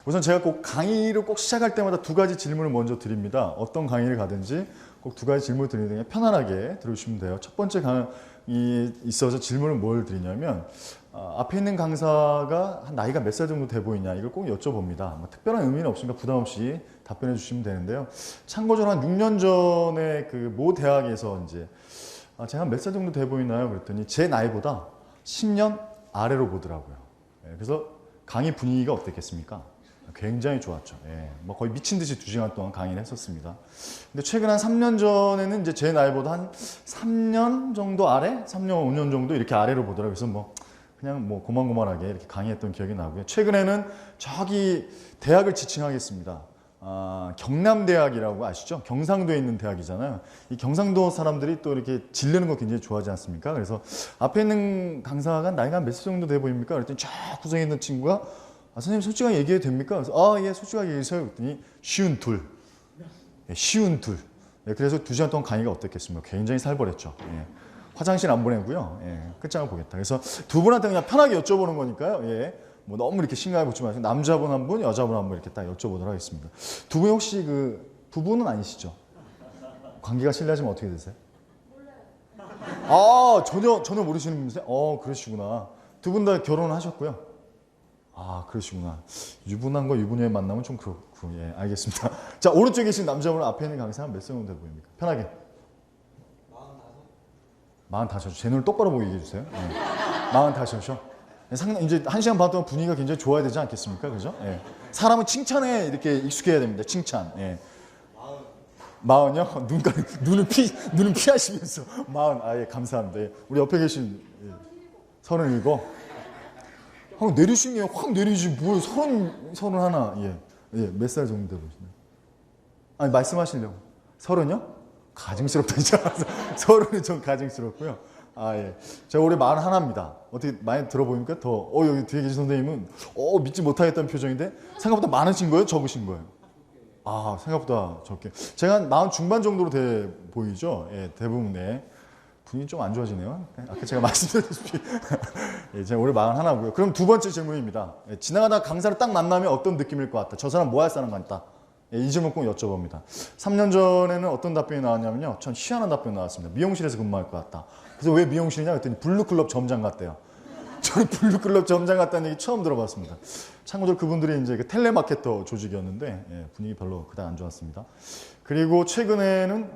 우선 제가 꼭 강의를 꼭 시작할 때마다 두 가지 질문을 먼저 드립니다. 어떤 강의를 가든지 꼭 두 가지 질문을 드리는 게 편안하게 들어주시면 돼요. 첫 번째 강의에 있어서 질문을 뭘 드리냐면 앞에 있는 강사가 한 나이가 몇 살 정도 돼 보이냐 이걸 꼭 여쭤봅니다. 뭐 특별한 의미는 없으니까 부담 없이 답변해 주시면 되는데요. 참고적으로 한 6년 전에 그 모 대학에서 이제 제가 몇 살 정도 돼 보이나요? 그랬더니 제 나이보다 10년 아래로 보더라고요. 그래서 강의 분위기가 어땠겠습니까? 굉장히 좋았죠. 뭐 거의 미친 듯이 2시간 동안 강의를 했었습니다. 근데 최근 한 3년 전에는 이제 제 나이보다 한 3년 정도 아래? 3년, 5년 정도 이렇게 아래로 보더라고요. 그래서 뭐 그냥 뭐 고만고만하게 이렇게 강의했던 기억이 나고요. 최근에는 저기 대학을 지칭하겠습니다. 경남대학이라고 아시죠? 경상도에 있는 대학이잖아요. 이 경상도 사람들이 또 이렇게 질르는 거 굉장히 좋아하지 않습니까? 그래서 앞에 있는 강사가 나이가 몇 살 정도 돼 보입니까? 그랬더니 쫙 구성에 있는 친구가 선생님 솔직하게 얘기해도 됩니까? 그래서 예, 솔직하게 얘기해주세요. 그랬더니 쉬운 둘. 쉬운 둘. 그래서 2시간 동안 강의가 어땠겠습니까? 굉장히 살벌했죠. 화장실 안 보내고요. 끝장을 보겠다. 그래서 두 분한테 그냥 편하게 여쭤보는 거니까요. 뭐 너무 이렇게 심각하게 묻지 마시고 남자분 한 분, 여자분 한 분 이렇게 딱 여쭤보도록 하겠습니다. 두 분 혹시 그 부부는 아니시죠? 관계가 실례하지만 어떻게 되세요? 몰라요. 전혀 모르시는 분이세요? 그러시구나. 두 분 다 결혼을 하셨고요. 그러시구나. 유부남과 유부녀의 만남은 좀 그렇고, 알겠습니다. 자, 오른쪽에 계신 남자분 앞에 있는 강사는 몇 살 정도 돼 보입니까? 편하게. 45. 제 눈을 똑바로 보게 얘기해 주세요. 45이죠. 상당히 이제 1시간 반 동안 분위기가 굉장히 좋아야 되지 않겠습니까? 그죠? 사람은 칭찬에 이렇게 익숙해야 됩니다. 칭찬. 40이요? 눈은 피하시면서 40. 감사합니다. 우리 옆에 계신 37. 내리신 게 확 내리지 뭘 31. 몇 살 정도 돼 보시나요? 아니 말씀하시려고. 30이요? 가증스럽다 진짜. 30은 좀 가증스럽고요. 제가 올해 41입니다. 어떻게 많이 들어보니까 더 여기 뒤에 계신 선생님은 믿지 못하겠다는 표정인데 생각보다 많으신 거예요? 적으신 거예요? 생각보다 적게. 제가 한 40 중반 정도로 돼 보이죠? 대부분 분위기 좀 안 좋아지네요. 아까 제가 말씀드렸다시피 제가 올해 41고요. 그럼 두 번째 질문입니다. 지나가다 강사를 딱 만나면 어떤 느낌일 것 같다. 저 사람 뭐 할 사람 같다. 이 질문 꼭 여쭤봅니다. 3년 전에는 어떤 답변이 나왔냐면요. 전 희한한 답변이 나왔습니다. 미용실에서 근무할 것 같다. 그래서 왜 미용실이냐 그랬더니 블루클럽 점장 같대요. 저는 블루클럽 점장 같다는 얘기 처음 들어봤습니다. 참고로 그분들이 이제 텔레마케터 조직이었는데 분위기 별로 그닥 안 좋았습니다. 그리고 최근에는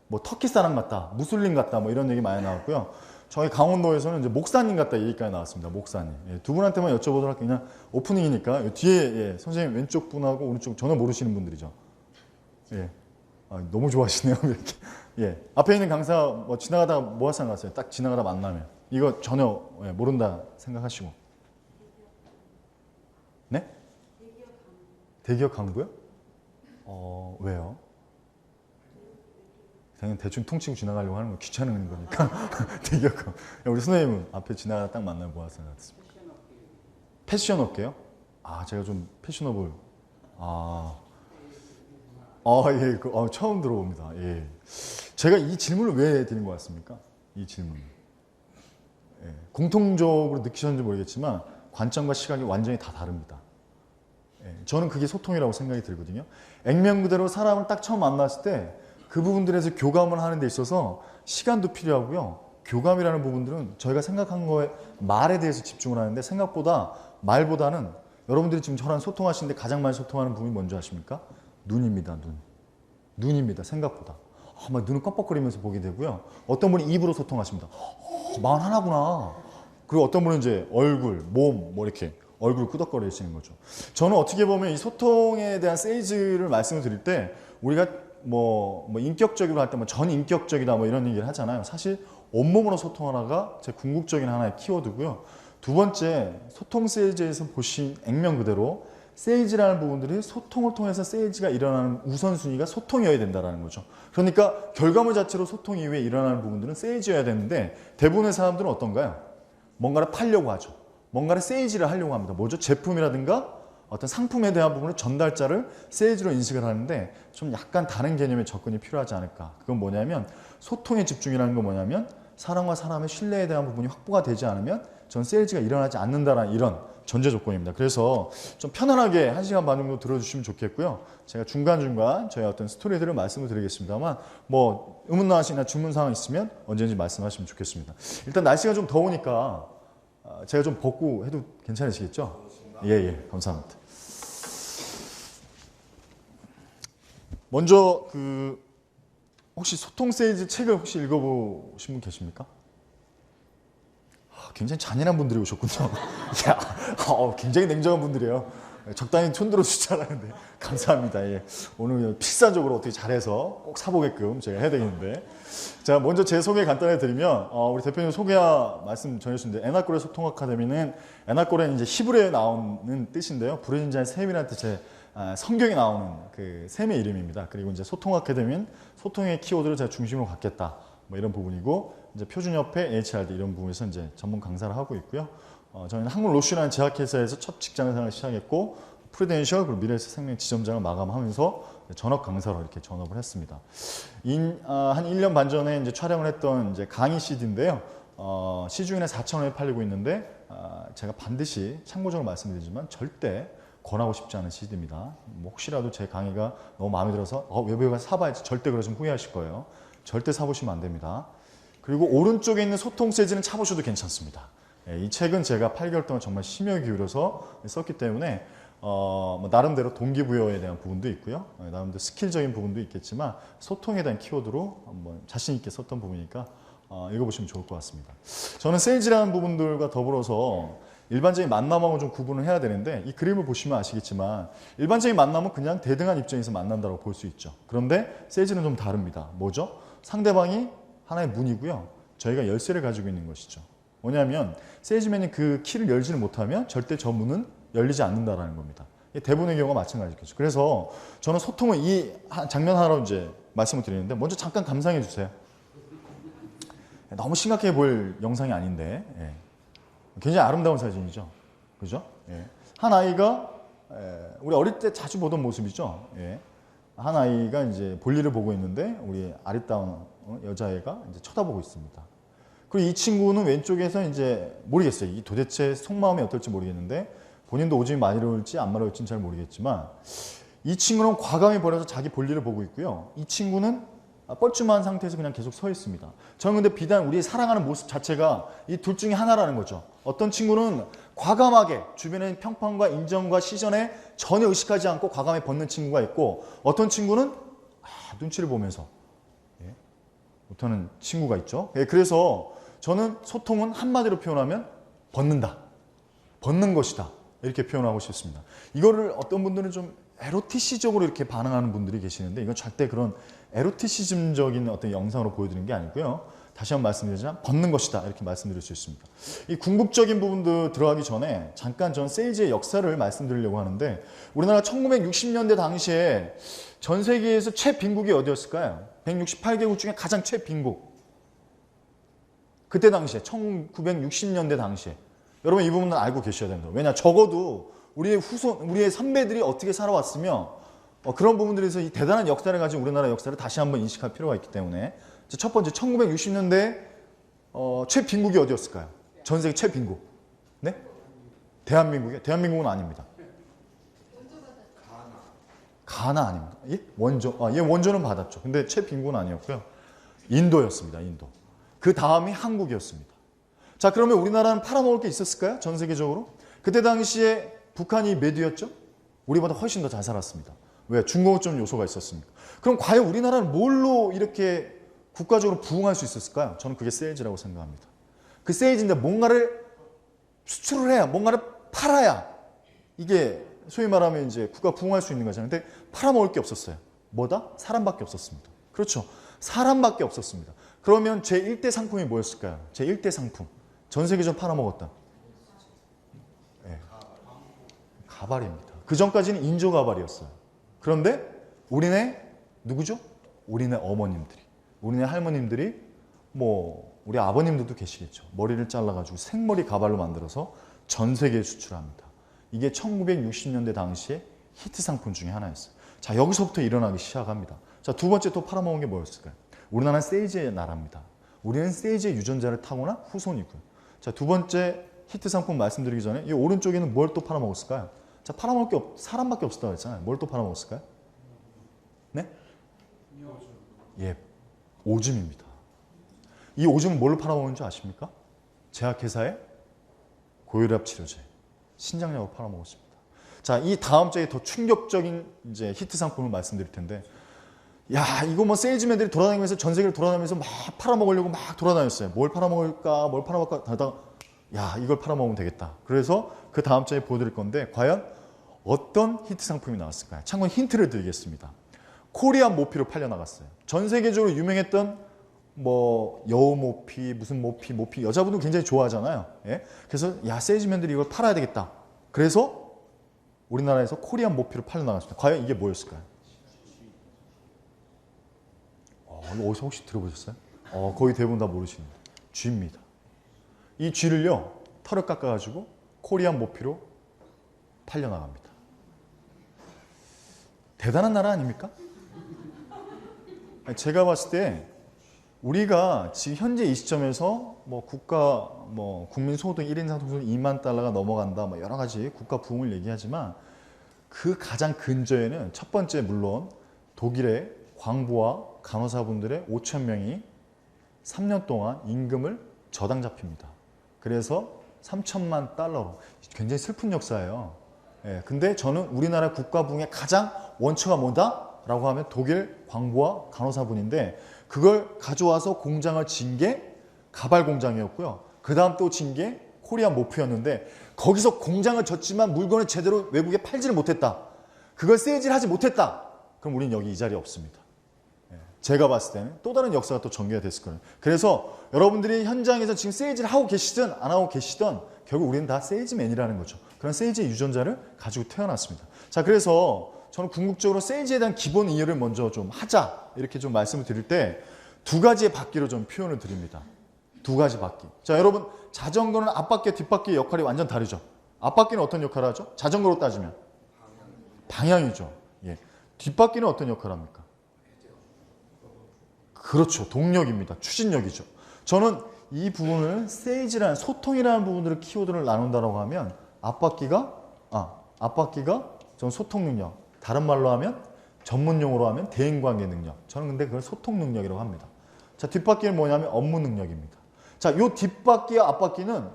뭐 터키 사람 같다, 무슬림 같다, 뭐 이런 얘기 많이 나왔고요. 저희 강원도에서는 이제 목사님 같다 얘기까지 나왔습니다. 목사님. 두 분한테만 여쭤보도록 할게요. 그냥 오프닝이니까 뒤에 선생님 왼쪽 분하고 오른쪽 전혀 모르시는 분들이죠. 너무 좋아하시네요. 이렇게. 앞에 있는 강사 뭐 지나가다가 뭐 할 생각 하세요? 딱 지나가다 만나면 이거 전혀 모른다 생각하시고. 네? 대기업 강부요? 왜요? 대충 퉁치고 지나가려고 하는 거 귀찮은 거니까. 대기업 강. 우리 선생님은 앞에 지나가다 딱 만나면 뭐 할 생각 같습니까? 패션 업계요? 제가 좀 패셔너블. 처음 들어봅니다. 제가 이 질문을 왜 드린 것 같습니까? 이 질문. 공통적으로 느끼셨는지 모르겠지만 관점과 시각이 완전히 다 다릅니다. 저는 그게 소통이라고 생각이 들거든요. 액면 그대로 사람을 딱 처음 만났을 때 그 부분들에서 교감을 하는 데 있어서 시간도 필요하고요. 교감이라는 부분들은 저희가 생각한 거에 말에 대해서 집중을 하는데 생각보다 말보다는 여러분들이 지금 저랑 소통하시는데 가장 많이 소통하는 부분이 뭔지 아십니까? 눈입니다. 눈입니다. 생각보다. 막 눈을 껌뻑거리면서 보게 되고요. 어떤 분이 입으로 소통하십니다. 41구나. 그리고 어떤 분은 이제 얼굴, 몸, 뭐 이렇게 얼굴 끄덕거리시는 거죠. 저는 어떻게 보면 이 소통에 대한 세이즈를 말씀을 드릴 때 우리가 뭐 인격적으로 할 때 뭐 전인격적이다 뭐 이런 얘기를 하잖아요. 사실 온몸으로 소통하나가 제 궁극적인 하나의 키워드고요. 두 번째, 소통 세이즈에서 보신 액면 그대로 세이즈라는 부분들이 소통을 통해서 세이즈가 일어나는 우선순위가 소통이어야 된다는 거죠. 그러니까 결과물 자체로 소통 이후에 일어나는 부분들은 세이즈여야 되는데 대부분의 사람들은 어떤가요? 뭔가를 팔려고 하죠. 뭔가를 세이즈를 하려고 합니다. 뭐죠? 제품이라든가 어떤 상품에 대한 부분을 전달자를 세이즈로 인식을 하는데 좀 약간 다른 개념의 접근이 필요하지 않을까. 그건 뭐냐면 소통에 집중이라는 건 뭐냐면 사람과 사람의 신뢰에 대한 부분이 확보가 되지 않으면 전 세일즈가 일어나지 않는다라는 이런 전제 조건입니다. 그래서 좀 편안하게 1시간 반 정도 들어주시면 좋겠고요. 제가 중간중간 저희 어떤 스토리들을 말씀을 드리겠습니다만 뭐 의문사항이나 주문사항 있으면 언제든지 말씀하시면 좋겠습니다. 일단 날씨가 좀 더우니까 제가 좀 벗고 해도 괜찮으시겠죠? 예, 감사합니다. 먼저 혹시 소통 세일즈 책을 혹시 읽어보신 분 계십니까? 굉장히 잔인한 분들이 오셨군요. 굉장히 냉정한 분들이에요. 적당히 손 들어주시잖아요. 감사합니다. 예. 오늘 필사적으로 어떻게 잘해서 꼭 사보게끔 제가 해야 되겠는데. 자, 먼저 제 소개 간단히 드리면, 우리 대표님 소개와 말씀 전해주셨는데, 에나꼬레 소통 아카데미는, 에나꼬레는 이제 히브리어에 나오는 뜻인데요. 부르짖는 자의 셈이라는 뜻의 성경에 나오는 그 셈의 이름입니다. 그리고 이제 소통 아카데미는 소통의 키워드를 제가 중심으로 갖겠다. 뭐 이런 부분이고, 이제 표준협회, HRD 이런 부분에서 이제 전문 강사를 하고 있고요. 저희는 한국 로슈라는 제약회사에서 첫 직장 생활을 시작했고, 프루덴셜 그리고 미래에셋 생명 지점장을 마감하면서 전업 강사로 이렇게 전업을 했습니다. 한 1년 반 전에 이제 촬영을 했던 이제 강의 CD인데요. 시중에 4,000원에 팔리고 있는데, 제가 반드시 참고적으로 말씀드리지만 절대 권하고 싶지 않은 CD입니다. 뭐 혹시라도 제 강의가 너무 마음에 들어서 외부에 가서 사봐야지 절대 그러시면 후회하실 거예요. 절대 사보시면 안 됩니다. 그리고 오른쪽에 있는 소통 세일즈는 차보셔도 괜찮습니다. 이 책은 제가 8개월 동안 정말 심혈 기울여서 썼기 때문에 나름대로 동기부여에 대한 부분도 있고요. 나름대로 스킬적인 부분도 있겠지만 소통에 대한 키워드로 한번 자신 있게 썼던 부분이니까 읽어보시면 좋을 것 같습니다. 저는 세일즈라는 부분들과 더불어서 일반적인 만남하고 좀 구분을 해야 되는데 이 그림을 보시면 아시겠지만 일반적인 만남은 그냥 대등한 입장에서 만난다고 볼 수 있죠. 그런데 세일즈는 좀 다릅니다. 뭐죠? 상대방이 하나의 문이고요. 저희가 열쇠를 가지고 있는 것이죠. 뭐냐면 세일즈맨이 그 키를 열지를 못하면 절대 저 문은 열리지 않는다라는 겁니다. 대부분의 경우가 마찬가지겠죠. 그래서 저는 소통을 이 장면 하나로 이제 말씀을 드리는데 먼저 잠깐 감상해 주세요. 너무 심각해 보일 영상이 아닌데 굉장히 아름다운 사진이죠. 그죠? 한 아이가 우리 어릴 때 자주 보던 모습이죠. 한 아이가 이제 볼일을 보고 있는데 우리 아리따운 여자애가 이제 쳐다보고 있습니다. 그리고 이 친구는 왼쪽에서 이제 모르겠어요. 이 도대체 속마음이 어떨지 모르겠는데 본인도 오줌이 많이 나올지 안 마려울지는 잘 모르겠지만 이 친구는 과감히 버려서 자기 볼일을 보고 있고요. 이 친구는 뻘쭘한 상태에서 그냥 계속 서 있습니다. 저는 근데 비단 우리 사랑하는 모습 자체가 이 둘 중에 하나라는 거죠. 어떤 친구는 과감하게 주변의 평판과 인정과 시선에 전혀 의식하지 않고 과감히 벗는 친구가 있고 어떤 친구는 눈치를 보면서 못하는 친구가 있죠. 그래서 저는 소통은 한마디로 표현하면 벗는다. 벗는 것이다. 이렇게 표현하고 싶습니다. 이거를 어떤 분들은 좀 에로티시적으로 이렇게 반응하는 분들이 계시는데 이건 절대 그런 에로티시즘적인 어떤 영상으로 보여드리는 게 아니고요. 다시 한번 말씀드리자면 벗는 것이다 이렇게 말씀드릴 수 있습니다. 이 궁극적인 부분도 들어가기 전에 잠깐 전 세일즈의 역사를 말씀드리려고 하는데 우리나라 1960년대 당시에 전 세계에서 최빈국이 어디였을까요? 168개국 중에 가장 최빈국. 그때 당시에 1960년대 당시에 여러분 이 부분은 알고 계셔야 됩니다. 왜냐 적어도 우리의 선배들이 어떻게 살아왔으며 그런 부분들에서 이 대단한 역사를 가진 우리나라 역사를 다시 한번 인식할 필요가 있기 때문에 첫 번째 1960년대 최빈국이 어디였을까요? 전 세계 최빈국. 네? 대한민국이요? 대한민국은 아닙니다. 가나 아닙니다. 예? 원조. 원조는 받았죠. 근데 최빈국은 아니었고요. 인도였습니다. 인도. 그 다음이 한국이었습니다. 자, 그러면 우리나라는 팔아먹을 게 있었을까요? 전 세계적으로? 그때 당시에 북한이 몇 위였죠? 우리보다 훨씬 더 잘 살았습니다. 왜? 중공업점 요소가 있었으니까. 그럼 과연 우리나라는 뭘로 이렇게 국가적으로 부흥할 수 있었을까요? 저는 그게 세일즈라고 생각합니다. 그 세일즈인데 뭔가를 수출을 해야, 뭔가를 팔아야 이게 소위 말하면 이제 국가 부흥할 수 있는 거잖아요. 근데 팔아먹을 게 없었어요. 뭐다? 사람밖에 없었습니다. 그렇죠. 사람밖에 없었습니다. 그러면 제1대 상품이 뭐였을까요? 제1대 상품. 전 세계적으로 팔아먹었다. 네. 가발입니다. 그 전까지는 인조 가발이었어요. 그런데 우리네 누구죠? 우리네 어머님들이, 우리네 할머님들이 우리 아버님들도 계시겠죠. 머리를 잘라가지고 생머리 가발로 만들어서 전 세계에 수출합니다. 이게 1960년대 당시에 히트 상품 중에 하나였어요. 자, 여기서부터 일어나기 시작합니다. 자, 두 번째 또 팔아먹은 게 뭐였을까요? 우리나라는 세일즈의 나라입니다. 우리는 세일즈의 유전자를 타고난 후손이고요. 자, 두 번째 히트 상품 말씀드리기 전에 이 오른쪽에는 뭘 또 팔아먹었을까요? 자, 팔아먹을 게 사람밖에 없었다고 했잖아요. 뭘 또 팔아먹었을까요? 네? 예, 오줌입니다. 이 오줌은 뭘로 팔아먹는 줄 아십니까? 제약회사의 고혈압 치료제, 신장약으로 팔아먹었습니다. 자, 이 다음 주에 더 충격적인 이제 히트 상품을 말씀드릴 텐데, 야, 이거 뭐 세일즈맨들이 돌아다니면서 전 세계를 돌아다니면서 막 팔아먹으려고 막 돌아다녔어요. 뭘 팔아먹을까, 뭘 팔아먹을까 하다가, 야, 이걸 팔아먹으면 되겠다. 그래서 그 다음 주에 보여드릴 건데, 과연 어떤 히트 상품이 나왔을까요? 참고로 힌트를 드리겠습니다. 코리안 모피로 팔려나갔어요. 전 세계적으로 유명했던 뭐 여우 모피, 무슨 모피, 여자분들 굉장히 좋아하잖아요. 예? 그래서 야, 세일즈맨들이 이걸 팔아야 되겠다. 그래서 우리나라에서 코리안 모피로 팔려나갔습니다. 과연 이게 뭐였을까요? 이거 어디서 혹시 들어보셨어요? 거의 대부분 다 모르시는데 쥐입니다. 이 쥐를요, 털을 깎아가지고 코리안 모피로 팔려나갑니다. 대단한 나라 아닙니까? 제가 봤을 때 우리가 지금 현재 이 시점에서 뭐 국가 국민 소득 1인 상소득 2만 달러가 넘어간다, 뭐 여러 가지 국가 부흥을 얘기하지만 그 가장 근저에는 첫 번째 물론 독일의 광부와 간호사분들의 5천 명이 3년 동안 임금을 저당 잡힙니다. 그래서 3천만 달러로 굉장히 슬픈 역사예요. 예, 근데 저는 우리나라 국가 부흥의 가장 원초가 뭐다? 라고 하면 독일 광부와 간호사분인데 그걸 가져와서 공장을 진 게 가발 공장이었고요. 그 다음 또 진 게 코리안 모프였는데 거기서 공장을 졌지만 물건을 제대로 외국에 팔지를 못했다. 그걸 세일즈하지 못했다. 그럼 우리는 여기 이 자리에 없습니다. 제가 봤을 때는 또 다른 역사가 또 전개가 됐을 거예요. 그래서 여러분들이 현장에서 지금 세일즈를 하고 계시든 안 하고 계시든 결국 우리는 다 세일즈맨이라는 거죠. 그런 세일즈의 유전자를 가지고 태어났습니다. 자, 그래서 저는 궁극적으로 세일즈에 대한 기본 이해를 먼저 좀 하자 이렇게 좀 말씀을 드릴 때 두 가지의 바퀴로 좀 표현을 드립니다. 두 가지 바퀴. 자, 여러분 자전거는 앞바퀴 뒷바퀴의 역할이 완전 다르죠. 앞바퀴는 어떤 역할을 하죠? 자전거로 따지면 방향이죠. 예. 뒷바퀴는 어떤 역할을 합니까? 그렇죠. 동력입니다. 추진력이죠. 저는 이 부분을 세일즈라는 소통이라는 부분들을 키워드를 나눈다라고 하면 앞바퀴가 전 소통 능력, 다른 말로 하면 전문 용어로 하면 대인관계 능력. 저는 근데 그걸 소통 능력이라고 합니다. 자, 뒷바퀴는 뭐냐면 업무 능력입니다. 자, 요 뒷바퀴와 앞바퀴는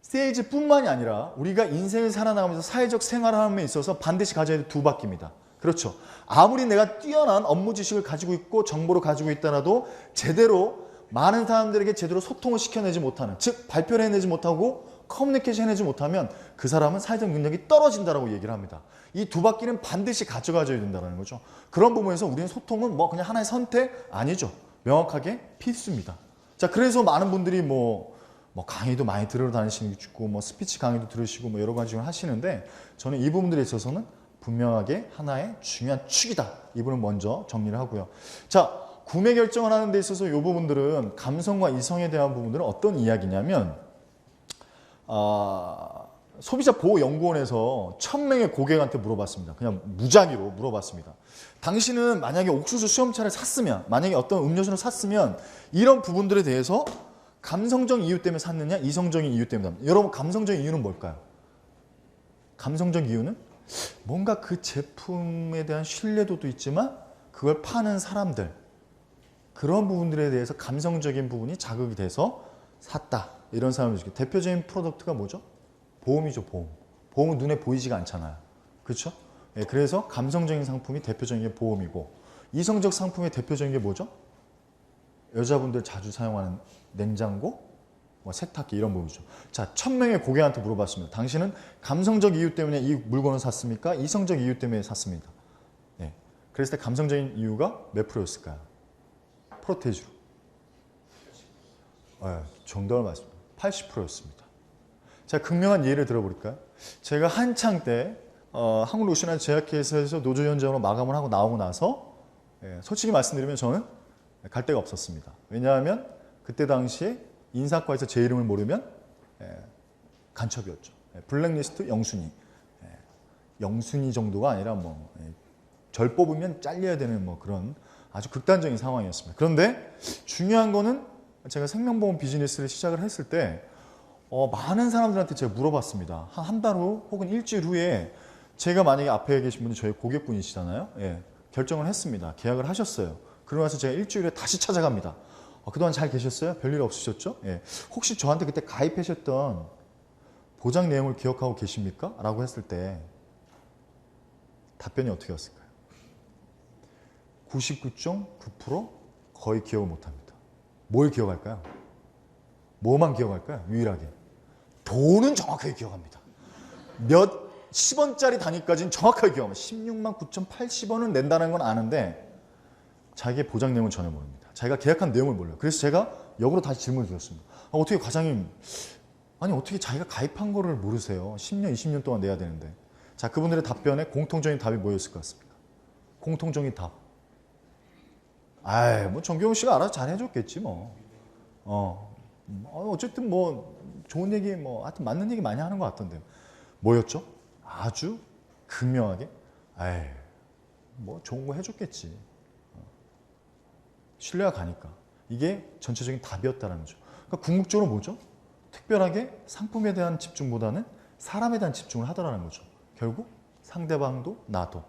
세일즈뿐만이 아니라 우리가 인생을 살아나가면서 사회적 생활함에 있어서 반드시 가져야 될 두 바퀴입니다. 그렇죠. 아무리 내가 뛰어난 업무 지식을 가지고 있고 정보를 가지고 있더라도 제대로 많은 사람들에게 제대로 소통을 시켜내지 못하는, 즉 발표를 해내지 못하고 커뮤니케이션 해내지 못하면 그 사람은 사회적 능력이 떨어진다라고 얘기를 합니다. 이 두 바퀴는 반드시 가져가줘야 된다는 거죠. 그런 부분에서 우리는 소통은 뭐 그냥 하나의 선택 아니죠. 명확하게 필수입니다. 자, 그래서 많은 분들이 뭐 강의도 많이 들으러 다니시고 뭐 스피치 강의도 들으시고 뭐 여러 가지 하시는데 저는 이 부분들에 있어서는 분명하게 하나의 중요한 축이다. 이 부분을 먼저 정리를 하고요. 자, 구매 결정을 하는 데 있어서 이 부분들은 감성과 이성에 대한 부분들은 어떤 이야기냐면 소비자보호연구원에서 1000명의 고객한테 물어봤습니다. 그냥 무작위로 물어봤습니다. 당신은 만약에 옥수수 수염차를 샀으면, 만약에 어떤 음료수를 샀으면 이런 부분들에 대해서 감성적 이유 때문에 샀느냐, 이성적인 이유 때문에 샀느냐. 여러분, 감성적인 이유는 뭘까요? 감성적 이유는 뭔가 그 제품에 대한 신뢰도도 있지만 그걸 파는 사람들, 그런 부분들에 대해서 감성적인 부분이 자극이 돼서 샀다. 이런 사람들. 대표적인 프로덕트가 뭐죠? 보험이죠, 보험. 보험은 눈에 보이지가 않잖아요. 그렇죠? 예, 그래서 감성적인 상품이 대표적인 게 보험이고, 이성적 상품의 대표적인 게 뭐죠? 여자분들 자주 사용하는 냉장고, 뭐 세탁기 이런 부분이죠. 자, 1000명의 고객한테 물어봤습니다. 당신은 감성적 이유 때문에 이 물건을 샀습니까? 이성적 이유 때문에 샀습니다. 예. 그랬을 때 감성적인 이유가 몇 프로였을까요? 프로테이지로. 정답을 맞습니다. 80%였습니다. 자, 극명한 예를 들어볼까요? 제가 한창 때 한국로션한 제약회사에서 노조위원장으로 마감을 하고 나오고 나서 솔직히 말씀드리면 저는 갈 데가 없었습니다. 왜냐하면 그때 당시에 인사과에서 제 이름을 모르면 간첩이었죠. 블랙리스트 영순위. 영순위 정도가 아니라 절 뽑으면 잘려야 되는 그런 아주 극단적인 상황이었습니다. 그런데 중요한 거는 제가 생명보험 비즈니스를 시작을 했을 때 많은 사람들한테 제가 물어봤습니다. 한 달 후 혹은 일주일 후에 제가 만약에 앞에 계신 분이 저희 고객분이시잖아요. 예, 결정을 했습니다. 계약을 하셨어요. 그러고 나서 제가 일주일 후에 다시 찾아갑니다. 그동안 잘 계셨어요? 별일 없으셨죠? 예. 혹시 저한테 그때 가입하셨던 보장 내용을 기억하고 계십니까? 라고 했을 때 답변이 어떻게 왔을까요? 99.9% 거의 기억을 못합니다. 뭘 기억할까요? 뭐만 기억할까요? 유일하게. 돈은 정확하게 기억합니다. 몇 10원짜리 단위까지는 정확하게 기억합니다. 16만 9,080원은 낸다는 건 아는데 자기의 보장 내용은 전혀 모릅니다. 자기가 계약한 내용을 몰라요. 그래서 제가 역으로 다시 질문을 드렸습니다. 어떻게 과장님, 아니 어떻게 자기가 가입한 거를 모르세요? 10년, 20년 동안 내야 되는데. 자, 그분들의 답변에 공통적인 답이 뭐였을 것 같습니까? 공통적인 답. 뭐 정경훈 씨가 알아서 잘 해줬겠지 뭐. 어쨌든 뭐 좋은 얘기 뭐 하여튼 맞는 얘기 많이 하는 것 같던데요. 뭐였죠? 아주 극명하게 뭐 좋은 거 해줬겠지. 신뢰가 가니까. 이게 전체적인 답이었다는 거죠. 그러니까 궁극적으로 뭐죠? 특별하게 상품에 대한 집중보다는 사람에 대한 집중을 하더라는 거죠. 결국 상대방도 나도.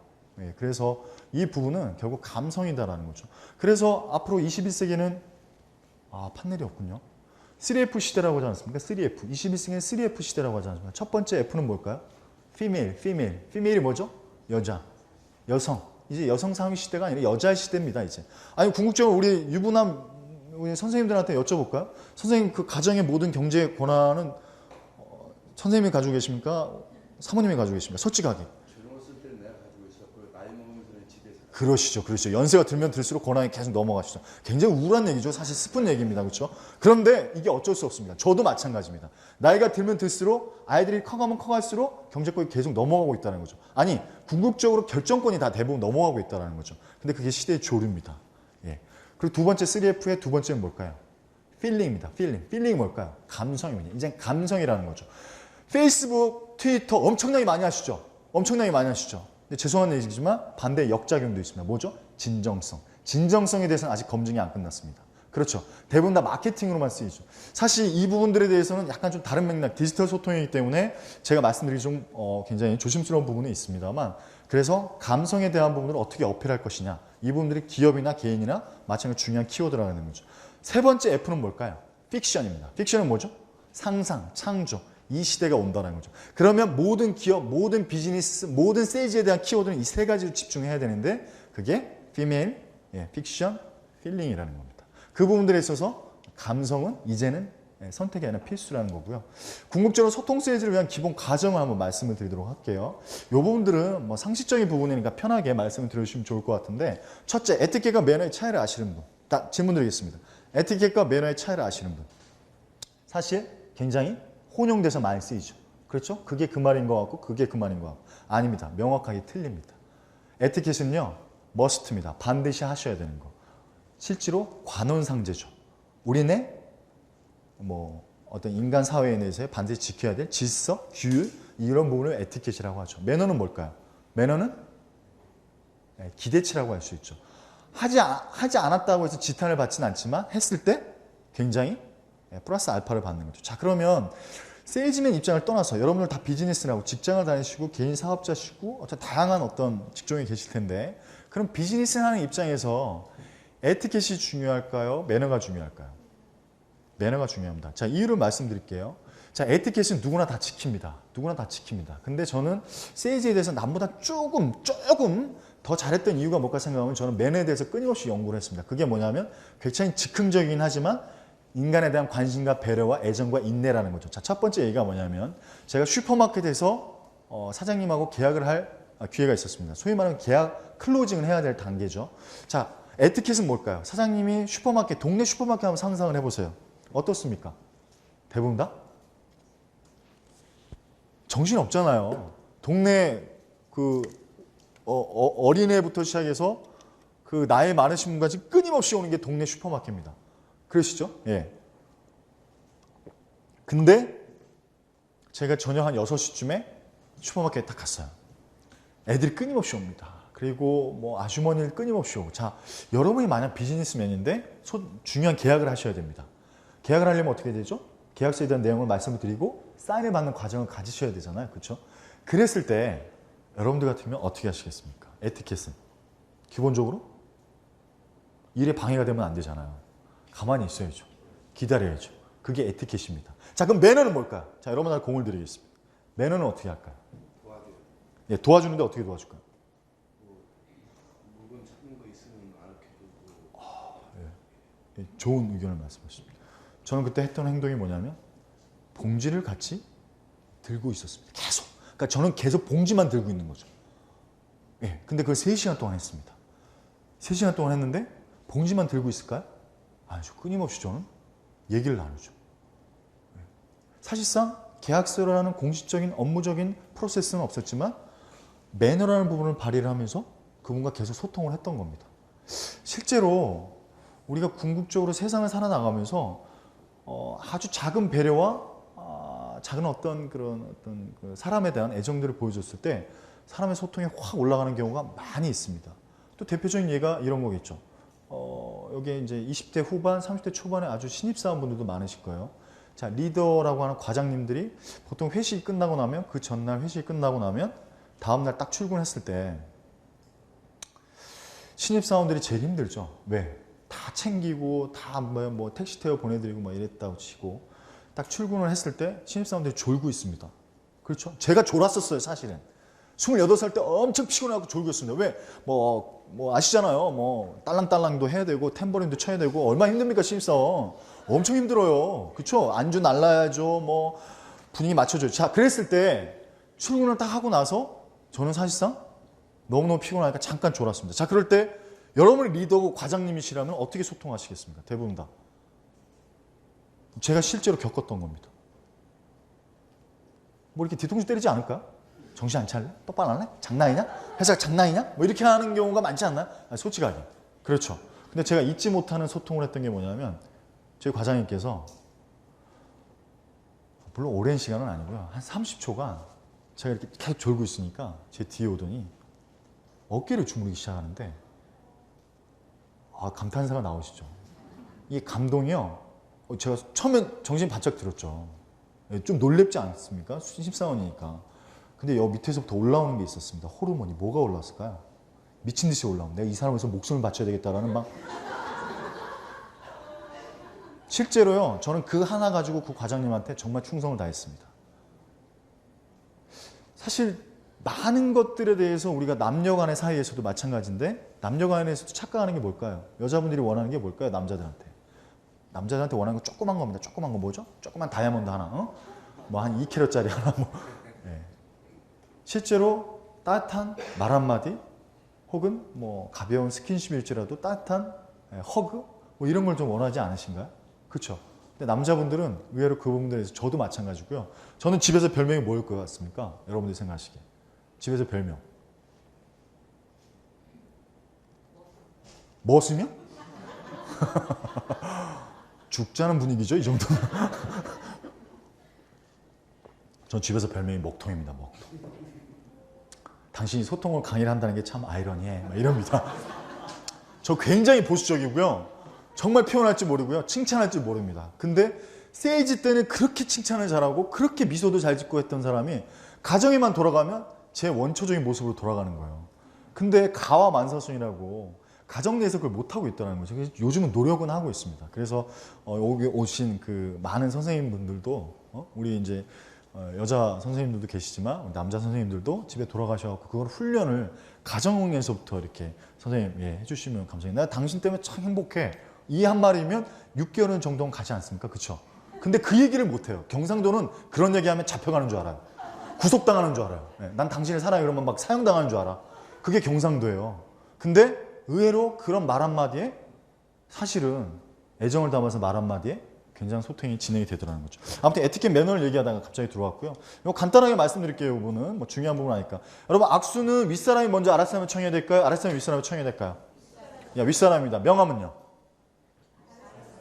그래서 이 부분은 결국 감성이다라는 거죠. 그래서 앞으로 21세기는 판넬이 없군요. 3F 시대라고 하지 않습니까? 3F. 21세기는 3F 시대라고 하지 않습니까? 첫 번째 F는 뭘까요? female. femal이 뭐죠? 여자, 여성. 이제 여성 상위 시대가 아니라 여자의 시대입니다. 이제. 아니 궁극적으로 우리 유부남 우리 선생님들한테 여쭤볼까요? 선생님 그 가정의 모든 경제 권한은 선생님이 가지고 계십니까? 사모님이 가지고 계십니까? 솔직하게. 젊었을 때는 내가 가지고 있었고 나이 먹으면서는 집에서. 그러시죠. 연세가 들면 들수록 권한이 계속 넘어가시죠. 굉장히 우울한 얘기죠. 사실 슬픈 얘기입니다. 그렇죠? 그런데 이게 어쩔 수 없습니다. 저도 마찬가지입니다. 나이가 들면 들수록 아이들이 커가면 커갈수록 경제권이 계속 넘어가고 있다는 거죠. 아니 궁극적으로 결정권이 다 대부분 넘어가고 있다는 거죠. 근데 그게 시대의 조류입니다. 예. 그리고 두 번째 3F의 두 번째는 뭘까요? 필링입니다. 필링이 뭘까요? 감성입니다. 이제 감성이라는 거죠. 페이스북, 트위터 엄청나게 많이 하시죠? 근데 죄송한 얘기지만 반대 역작용도 있습니다. 뭐죠? 진정성. 진정성에 대해서는 아직 검증이 안 끝났습니다. 그렇죠. 대부분 다 마케팅으로만 쓰이죠. 사실 이 부분들에 대해서는 약간 좀 다른 맥락, 디지털 소통이기 때문에 제가 말씀드리기 좀 굉장히 조심스러운 부분은 있습니다만 그래서 감성에 대한 부분을 어떻게 어필할 것이냐 이 부분들이 기업이나 개인이나 마찬가지로 중요한 키워드라는 거죠. 세 번째 F는 뭘까요? 픽션입니다. 픽션은 뭐죠? 상상, 창조. 이 시대가 온다는 거죠. 그러면 모든 기업, 모든 비즈니스, 모든 세이지에 대한 키워드는 이 세 가지로 집중해야 되는데 그게 female, 픽션, 필링이라는 겁니다. 그 부분들에 있어서 감성은 이제는 선택이 아니라 필수라는 거고요. 궁극적으로 소통 세이지를 위한 기본 과정을 한번 말씀을 드리도록 할게요. 이 부분들은 뭐 상식적인 부분이니까 편하게 말씀을 드려주시면 좋을 것 같은데 첫째, 에티켓과 매너의 차이를 아시는 분. 질문 드리겠습니다. 에티켓과 매너의 차이를 아시는 분. 사실 굉장히 혼용돼서 많이 쓰이죠. 그렇죠? 그게 그 말인 것 같고 그게 그 말인 것 같고 아닙니다. 명확하게 틀립니다. 에티켓은요. 머스트입니다. 반드시 하셔야 되는 거. 실제로 관혼상제죠. 우리네 뭐 어떤 인간 사회에 대해서 반드시 지켜야 될 질서, 규율 이런 부분을 에티켓이라고 하죠. 매너는 뭘까요? 매너는 기대치라고 할 수 있죠. 하지 않았다고 해서 지탄을 받지는 않지만 했을 때 굉장히 플러스 알파를 받는 거죠. 자, 그러면 세일즈맨 입장을 떠나서 여러분들 다 비즈니스를 하고 직장을 다니시고 개인 사업자시고 다양한 어떤 직종에 계실 텐데 그럼 비즈니스를 하는 입장에서 에티켓이 중요할까요? 매너가 중요할까요? 매너가 중요합니다. 자, 이유를 말씀드릴게요. 자, 에티켓은 누구나 다 지킵니다. 근데 저는 세일즈에 대해서 남보다 조금 더 잘했던 이유가 뭘까 생각하면 저는 매너에 대해서 끊임없이 연구를 했습니다. 그게 뭐냐면 굉장히 즉흥적이긴 하지만 인간에 대한 관심과 배려와 애정과 인내라는 거죠. 자, 첫 번째 얘기가 뭐냐면 제가 슈퍼마켓에서 사장님하고 계약을 할 기회가 있었습니다. 소위 말하는 계약 클로징을 해야 될 단계죠. 자, 에티켓은 뭘까요? 사장님이 슈퍼마켓, 동네 슈퍼마켓 한번 상상을 해보세요. 어떻습니까? 대부분 다? 정신 없잖아요. 동네 그 어린애부터 시작해서 그 나이 많으신 분까지 끊임없이 오는 게 동네 슈퍼마켓입니다. 그러시죠? 예. 근데 제가 저녁 한 6시쯤에 슈퍼마켓에 딱 갔어요. 애들이 끊임없이 옵니다. 그리고 뭐 아주머니를 끊임없이 오고. 자, 여러분이 만약 비즈니스맨인데 중요한 계약을 하셔야 됩니다. 계약을 하려면 어떻게 되죠? 계약서에 대한 내용을 말씀을 드리고 사인을 받는 과정을 가지셔야 되잖아요. 그렇죠? 그랬을 때 여러분들 같으면 어떻게 하시겠습니까? 에티켓은 기본적으로 일에 방해가 되면 안 되잖아요. 가만히 있어야죠. 기다려야죠. 그게 에티켓입니다. 자, 그럼 매너는 뭘까요? 자, 여러분들 공을 드리겠습니다. 매너는 어떻게 할까요? 도와드려. 예, 도와주는데 어떻게 도와줄까요? 물건 찾는 거 있으면 알려주고. 예, 좋은 의견을 말씀하십니다. 저는 그때 했던 행동이 뭐냐면 봉지를 같이 들고 있었습니다. 계속. 그러니까 저는 계속 봉지만 들고 있는 거죠. 예, 근데 그걸 3시간 동안 했습니다. 3시간 동안 했는데 봉지만 들고 있을까요? 아니죠. 끊임없이 저는 얘기를 나누죠. 예. 사실상 계약서라는 공식적인 업무적인 프로세스는 없었지만 매너라는 부분을 발휘를 하면서 그분과 계속 소통을 했던 겁니다. 실제로 우리가 궁극적으로 세상을 살아나가면서 아주 작은 배려와 작은 어떤 그런 그 사람에 대한 애정들을 보여줬을 때 사람의 소통이 확 올라가는 경우가 많이 있습니다. 또 대표적인 예가 이런 거겠죠. 여기 이제 20대 후반, 30대 초반에 아주 신입사원분들도 많으실 거예요. 자, 리더라고 하는 과장님들이 보통 회식이 끝나고 나면 그 전날 회식이 끝나고 나면 다음날 딱 출근했을 때 신입사원들이 제일 힘들죠. 왜? 다 챙기고 다 뭐 택시 태워 보내드리고 막 이랬다고 치고 딱 출근을 했을 때 신입사원들이 졸고 있습니다. 그렇죠? 제가 졸았었어요, 사실은. 28살 때 엄청 피곤해갖고 졸고 있습니다. 왜? 뭐 아시잖아요. 뭐 딸랑딸랑도 해야 되고 탬버린도 쳐야 되고 얼마나 힘듭니까, 신입사원. 엄청 힘들어요. 그렇죠? 안주 날라야죠. 뭐 분위기 맞춰줘요. 자, 그랬을 때 출근을 딱 하고 나서 저는 사실상 너무너무 피곤하니까 잠깐 졸았습니다. 자, 그럴 때 여러분이 리더고 과장님이시라면 어떻게 소통하시겠습니까? 대부분 다. 제가 실제로 겪었던 겁니다. 뭐 이렇게 뒤통수 때리지 않을까요? 정신 안 차릴래? 똑바로 안 해? 장난이냐? 회사가 장난이냐? 뭐 이렇게 하는 경우가 많지 않나요? 솔직하게. 그렇죠. 근데 제가 잊지 못하는 소통을 했던 게 뭐냐면 저희 과장님께서 물론 오랜 시간은 아니고요. 한 30초간 제가 이렇게 계속 졸고 있으니까 제 뒤에 오더니 어깨를 주무르기 시작하는데 감탄사가 나오시죠. 이게 감동이요. 제가 처음엔 정신 바짝 들었죠. 좀 놀랍지 않습니까? 신입사원이니까. 근데 여 밑에서부터 올라오는 게 있었습니다. 호르몬이 뭐가 올라왔을까요? 미친 듯이 올라오는. 내가 이 사람에서 목숨을 바쳐야 되겠다라는 막. 실제로요. 저는 그 하나 가지고 그 과장님한테 정말 충성을 다했습니다. 사실 많은 것들에 대해서 우리가 남녀간의 사이에서도 마찬가지인데 남녀간에서도 착각하는 게 뭘까요? 여자분들이 원하는 게 뭘까요? 남자들한테 원하는 거 조그만 겁니다. 조그만 거 뭐죠? 조그만 다이아몬드 하나, 뭐 한 2kg짜리 하나, 뭐. 네. 실제로 따뜻한 말 한마디, 혹은 뭐 가벼운 스킨십일지라도 따뜻한 허그, 뭐 이런 걸 좀 원하지 않으신가요? 그렇죠. 근데 남자분들은 의외로 그 부분들에 대해서 저도 마찬가지고요. 저는 집에서 별명이 뭐일 것 같습니까? 여러분들이 생각하시기에. 집에서 별명. 머슴이요? 죽자는 분위기죠, 이 정도면. 전 집에서 별명이 먹통입니다, 먹통. 당신이 소통을 강의를 한다는 게 참 아이러니해. 막 이럽니다. 저 굉장히 보수적이고요. 정말 표현할지 모르고요. 칭찬할지 모릅니다. 근데 세이지 때는 그렇게 칭찬을 잘하고 그렇게 미소도 잘 짓고 했던 사람이 가정에만 돌아가면 제 원초적인 모습으로 돌아가는 거예요. 근데 가와 만사순이라고 가정 내에서 그걸 못하고 있다는 거죠. 그래서 요즘은 노력은 하고 있습니다. 그래서 여기 오신 그 많은 선생님분들도 우리 이제 여자 선생님들도 계시지만 남자 선생님들도 집에 돌아가셔서 그걸 훈련을 가정에서부터 이렇게 선생님 해주시면 감사해요. 나 당신 때문에 참 행복해. 이 한 말이면 6개월 정도는 가지 않습니까? 그렇죠? 근데 그 얘기를 못해요. 경상도는 그런 얘기하면 잡혀가는 줄 알아요. 구속당하는 줄 알아요. 난 당신을 사랑해 그러면 막 사형당하는 줄 알아. 그게 경상도예요. 근데 의외로 그런 말 한마디에 사실은 애정을 담아서 말 한마디에 굉장히 소통이 진행이 되더라는 거죠. 아무튼 에티켓 매너를 얘기하다가 갑자기 들어왔고요. 이거 간단하게 말씀드릴게요. 이 부분은 뭐 중요한 부분 아니까. 여러분 악수는 윗사람이 먼저 아랫사람을 청해야 될까요? 아랫사람이 윗사람을 청해야 될까요? 윗사람입니다. 명함은요?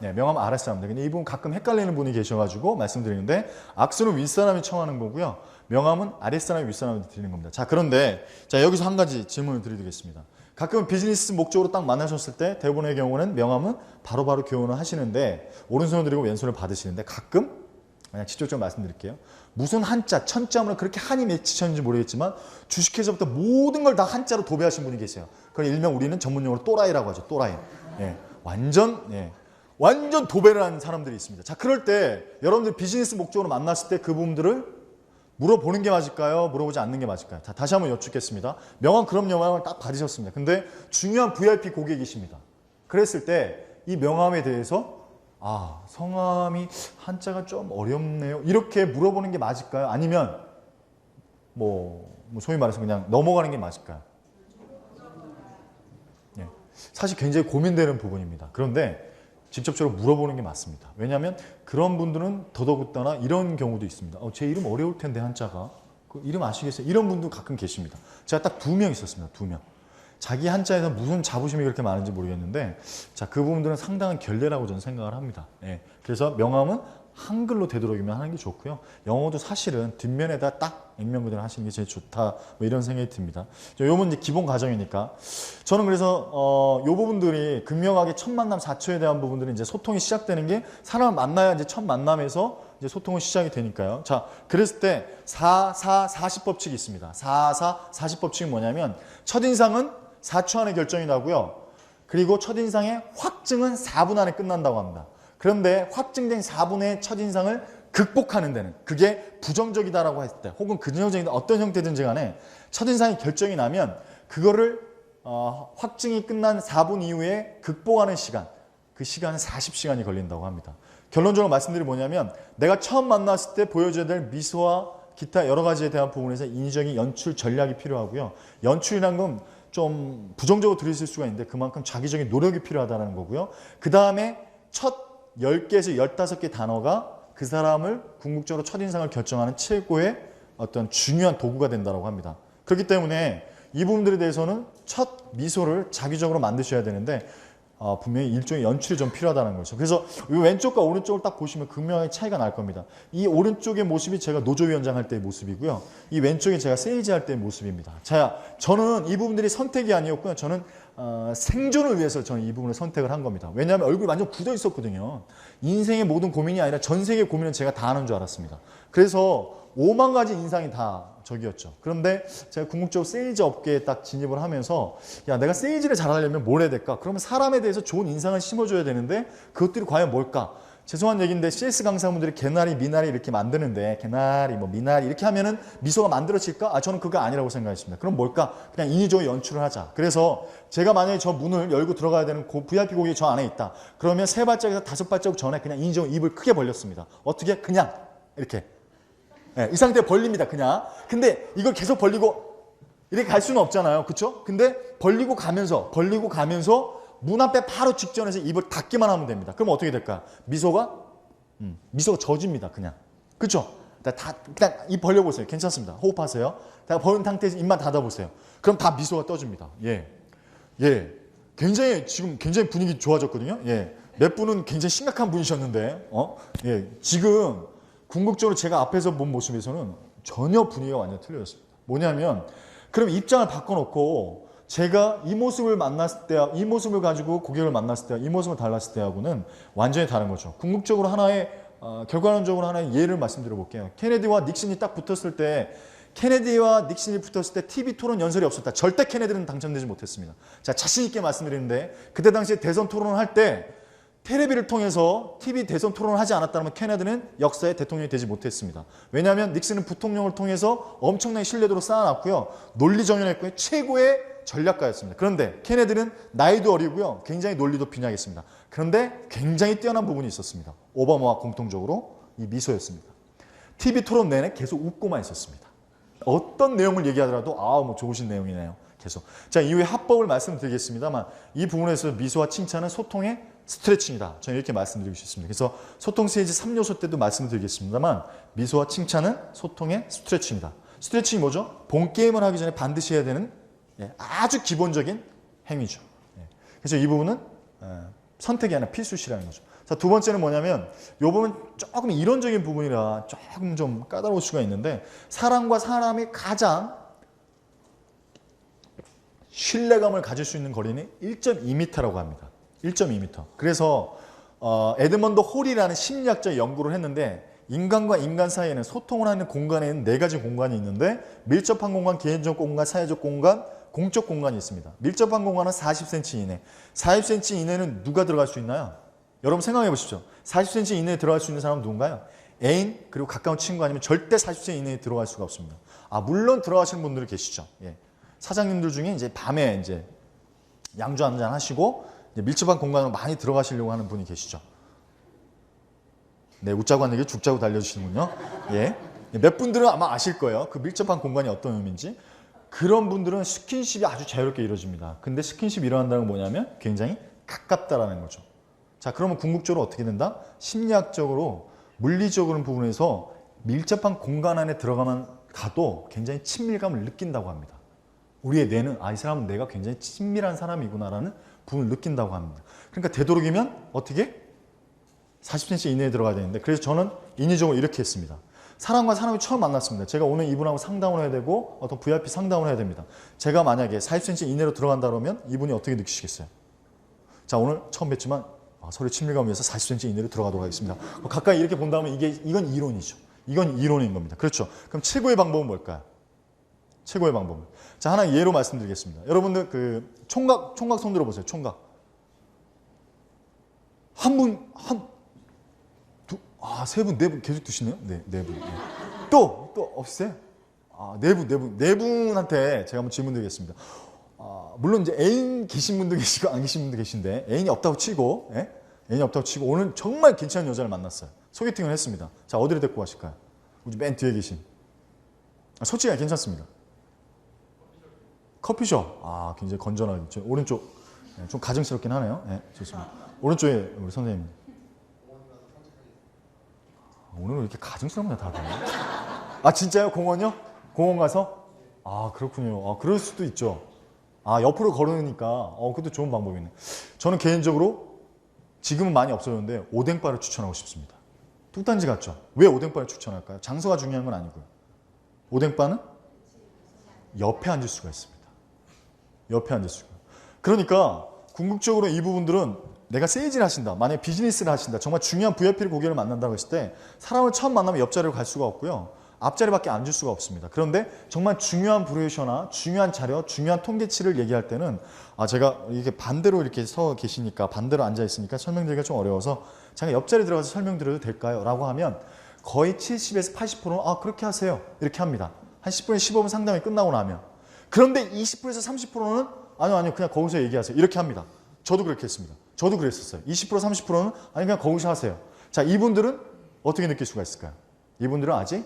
네, 명함은 아랫사람입니다. 근데 이 부분 가끔 헷갈리는 분이 계셔가지고 말씀드리는데 악수는 윗사람이 청하는 거고요. 명함은 아랫사람이 윗사람한테 드리는 겁니다. 자, 그런데 자 여기서 한 가지 질문을 드리겠습니다. 가끔 비즈니스 목적으로 딱 만나셨을 때 대부분의 경우는 명함은 바로바로 교환을 하시는데 오른손을 드리고 왼손을 받으시는데 가끔 그냥 직접적으로 말씀드릴게요. 무슨 한자, 천자문을 그렇게 한이 맺히셨는지 모르겠지만 주식회사부터 모든 걸 다 한자로 도배하신 분이 계세요. 그걸 일명 우리는 전문용어로 또라이라고 하죠. 또라이. 예, 완전 도배를 한 사람들이 있습니다. 자, 그럴 때 여러분들 비즈니스 목적으로 만났을 때 그 부분들을 물어보는 게 맞을까요? 물어보지 않는 게 맞을까요? 자, 다시 한번 여쭙겠습니다. 명함 그럼 명함을 딱 받으셨습니다. 근데 중요한 VIP 고객이십니다. 그랬을 때 이 명함에 대해서 성함이 한자가 좀 어렵네요. 이렇게 물어보는 게 맞을까요? 아니면 소위 말해서 그냥 넘어가는 게 맞을까요? 예, 사실 굉장히 고민되는 부분입니다. 그런데 직접적으로 물어보는 게 맞습니다. 왜냐하면 그런 분들은 더더군다나 이런 경우도 있습니다. 제 이름 어려울 텐데 한자가. 그 이름 아시겠어요? 이런 분도 가끔 계십니다. 제가 딱 2명 있었습니다. 2명. 자기 한자에서 무슨 자부심이 그렇게 많은지 모르겠는데 자, 그 부분들은 상당한 결례라고 저는 생각을 합니다. 예, 그래서 명함은 한글로 되도록이면 하는 게 좋고요. 영어도 사실은 뒷면에다 딱 액면 그대로 하시는 게 제일 좋다. 이런 생각이 듭니다. 요건 이제 기본 과정이니까. 저는 그래서 요 부분들이 극명하게 첫 만남 4초에 대한 부분들이 이제 소통이 시작되는 게 사람을 만나야 이제 첫 만남에서 이제 소통은 시작이 되니까요. 자, 그랬을 때 40법칙이 있습니다. 40법칙이 뭐냐면 첫인상은 4초 안에 결정이 나고요. 그리고 첫인상의 확증은 4분 안에 끝난다고 합니다. 그런데 확증된 4분의 첫인상을 극복하는 데는 그게 부정적이다라고 했을 때 혹은 긍정적이다 어떤 형태든지 간에 첫인상이 결정이 나면 그거를 확증이 끝난 4분 이후에 극복하는 시간 그 시간은 40시간이 걸린다고 합니다. 결론적으로 말씀드리면 뭐냐면 내가 처음 만났을 때 보여줘야 될 미소와 기타 여러 가지에 대한 부분에서 인위적인 연출 전략이 필요하고요. 연출이란 건 좀 부정적으로 들으실 수가 있는데 그만큼 자기적인 노력이 필요하다는 거고요. 그 다음에 첫 10개에서 15개 단어가 그 사람을 궁극적으로 첫인상을 결정하는 최고의 어떤 중요한 도구가 된다고 합니다. 그렇기 때문에 이 부분들에 대해서는 첫 미소를 자기적으로 만드셔야 되는데 분명히 일종의 연출이 좀 필요하다는 거죠. 그래서 이 왼쪽과 오른쪽을 딱 보시면 극명하게 차이가 날 겁니다. 이 오른쪽의 모습이 제가 노조위원장 할 때의 모습이고요. 이 왼쪽이 제가 세일즈 할 때의 모습입니다. 자, 저는 이 부분들이 선택이 아니었고요. 저는 생존을 위해서 저는 이 부분을 선택을 한 겁니다. 왜냐하면 얼굴이 완전 굳어 있었거든요. 인생의 모든 고민이 아니라 전 세계 고민은 제가 다 하는 줄 알았습니다. 그래서 5만 가지 인상이 다 적이었죠. 그런데 제가 궁극적으로 세일즈 업계에 딱 진입을 하면서 야, 내가 세일즈를 잘하려면 뭘 해야 될까? 그러면 사람에 대해서 좋은 인상을 심어줘야 되는데 그것들이 과연 뭘까? 죄송한 얘기인데 CS 강사분들이 개나리, 미나리 이렇게 만드는데 개나리, 미나리 이렇게 하면은 미소가 만들어질까? 저는 그거 아니라고 생각했습니다. 그럼 뭘까? 그냥 인위적으로 연출을 하자. 그래서 제가 만약에 저 문을 열고 들어가야 되는 VIP 고객이 저 안에 있다. 그러면 3발짝에서 5발자국 전에 그냥 인위적으로 입을 크게 벌렸습니다. 어떻게? 그냥 이렇게. 네, 이 상태에 벌립니다. 그냥. 근데 이걸 계속 벌리고 이렇게 갈 수는 없잖아요. 그렇죠? 근데 벌리고 가면서 문 앞에 바로 직전에서 입을 닫기만 하면 됩니다. 그럼 어떻게 될까? 미소가 젖습니다. 그냥. 그렇죠? 그냥 입 벌려보세요. 괜찮습니다. 호흡하세요. 벌린 상태에서 입만 닫아보세요. 그럼 다 미소가 떠집니다. 지금 굉장히 분위기 좋아졌거든요. 몇 분은 굉장히 심각한 분이셨는데, 지금 궁극적으로 제가 앞에서 본 모습에서는 전혀 분위기가 완전 틀려졌습니다. 뭐냐면, 그럼 입장을 바꿔놓고 제가 이 모습을 만났을 때, 이 모습을 가지고 고객을 만났을 때, 이 모습을 달랐을 때하고는 완전히 다른 거죠. 궁극적으로 결과론적으로 하나의 예를 말씀드려 볼게요. 케네디와 닉슨이 딱 붙었을 때, 케네디와 닉슨이 붙었을 때 TV 토론 연설이 없었다. 절대 케네디는 당첨되지 못했습니다. 자, 자신 있게 말씀드리는데, 그때 당시에 대선 토론을 할 때, 텔레비를 통해서 TV 대선 토론을 하지 않았다면 케네디는 역사의 대통령이 되지 못했습니다. 왜냐하면 닉슨은 부통령을 통해서 엄청난 신뢰도를 쌓아놨고요. 논리정연했고요. 최고의 전략가였습니다. 그런데 케네디는 나이도 어리고요. 굉장히 논리도 빈약했습니다. 그런데 굉장히 뛰어난 부분이 있었습니다. 오바마와 공통적으로 이 미소였습니다. TV 토론 내내 계속 웃고만 있었습니다. 어떤 내용을 얘기하더라도 좋으신 내용이네요. 계속. 자, 이후에 합법을 말씀드리겠습니다만 이 부분에서 미소와 칭찬은 소통의 스트레칭이다. 저는 이렇게 말씀드리고 싶습니다. 그래서 소통 스테이지 3요소 때도 말씀드리겠습니다만 미소와 칭찬은 소통의 스트레칭이다. 스트레칭이 뭐죠? 본 게임을 하기 전에 반드시 해야 되는 아주 기본적인 행위죠. 그래서 이 부분은 선택이 아니라 필수시라는 거죠. 자, 두 번째는 뭐냐면 이 부분 조금 이론적인 부분이라 조금 좀 까다로울 수가 있는데 사람과 사람이 가장 신뢰감을 가질 수 있는 거리는 1.2m라고 합니다. 1.2m. 그래서 에드먼드 홀이라는 심리학자 연구를 했는데 인간과 인간 사이에는 소통을 하는 공간에는 네 가지 공간이 있는데 밀접한 공간, 개인적 공간, 사회적 공간, 공적 공간이 있습니다. 밀접한 공간은 40cm 이내. 40cm 이내는 누가 들어갈 수 있나요? 여러분 생각해 보십시오. 40cm 이내에 들어갈 수 있는 사람은 누군가요? 애인 그리고 가까운 친구 아니면 절대 40cm 이내에 들어갈 수가 없습니다. 물론 들어가시는 분들이 계시죠. 예. 사장님들 중에 이제 밤에 이제 양주 한잔 하시고 이제 밀접한 공간으로 많이 들어가시려고 하는 분이 계시죠. 네, 웃자고 하는 얘기 죽자고 달려주시는군요. 예. 몇 분들은 아마 아실 거예요. 그 밀접한 공간이 어떤 의미인지. 그런 분들은 스킨십이 아주 자유롭게 이루어집니다. 근데 스킨십이 일어난다는 건 뭐냐면 굉장히 가깝다라는 거죠. 자, 그러면 궁극적으로 어떻게 된다? 심리학적으로, 물리적으로 부분에서 밀접한 공간 안에 들어가만 가도 굉장히 친밀감을 느낀다고 합니다. 우리의 뇌는 이 사람은 내가 굉장히 친밀한 사람이구나라는 부분을 느낀다고 합니다. 그러니까 되도록이면 어떻게? 40cm 이내에 들어가야 되는데 그래서 저는 인위적으로 이렇게 했습니다. 사람과 사람이 처음 만났습니다. 제가 오늘 이분하고 상담을 해야 되고 어떤 VIP 상담을 해야 됩니다. 제가 만약에 40cm 이내로 들어간다 그러면 이분이 어떻게 느끼시겠어요? 자, 오늘 처음 뵀지만 서로의 친밀감을 위해서 40cm 이내로 들어가도록 하겠습니다. 가까이 이렇게 본다면 이건 이론이죠. 이건 이론인 겁니다. 그렇죠. 그럼 최고의 방법은 뭘까요? 최고의 방법은. 자, 하나 예로 말씀드리겠습니다. 여러분들 그 총각 손 들어보세요. 총각. 세 분, 네 분 계속 드시네요? 네, 네 분. 네. 또 없으세요? 네 분한테 제가 한번 질문 드리겠습니다. 물론 이제 애인 계신 분도 계시고 안 계신 분도 계신데 애인이 없다고 치고, 예? 애인이 없다고 치고 오늘 정말 괜찮은 여자를 만났어요. 소개팅을 했습니다. 자, 어디를 데리고 가실까요? 우리 맨 뒤에 계신. 솔직히 괜찮습니다. 커피숍. 굉장히 건전하게. 오른쪽. 네, 좀 가증스럽긴 하네요. 네, 좋습니다. 오른쪽에 우리 선생님. 오늘은 이렇게 가증스럽나 다들. 진짜요? 공원요? 공원 가서? 그렇군요. 그럴 수도 있죠. 옆으로 걸으니까 그것도 좋은 방법이네. 저는 개인적으로 지금은 많이 없어졌는데 오뎅바를 추천하고 싶습니다. 뚝단지 같죠? 왜 오뎅바를 추천할까요? 장소가 중요한 건 아니고요. 오뎅바는 옆에 앉을 수가 있습니다. 옆에 앉을 수가. 그러니까 궁극적으로 이 부분들은 내가 세일즈를 하신다. 만약에 비즈니스를 하신다. 정말 중요한 VIP를 고객을 만난다고 했을 때 사람을 처음 만나면 옆자리로 갈 수가 없고요. 앞자리밖에 앉을 수가 없습니다. 그런데 정말 중요한 브로셔나 중요한 자료, 중요한 통계치를 얘기할 때는 제가 이렇게 반대로 이렇게 서 계시니까 반대로 앉아 있으니까 설명드리기가 좀 어려워서 제가 옆자리 들어가서 설명드려도 될까요? 라고 하면 거의 70에서 80%는 그렇게 하세요. 이렇게 합니다. 한 10분에서 15분 상담이 끝나고 나면. 그런데 20%에서 30%는 아니요 그냥 거기서 얘기하세요. 이렇게 합니다. 저도 그렇게 했습니다. 저도 그랬었어요. 20% 30%는 그냥 거기서 하세요. 자, 이분들은 어떻게 느낄 수가 있을까요? 이분들은 아직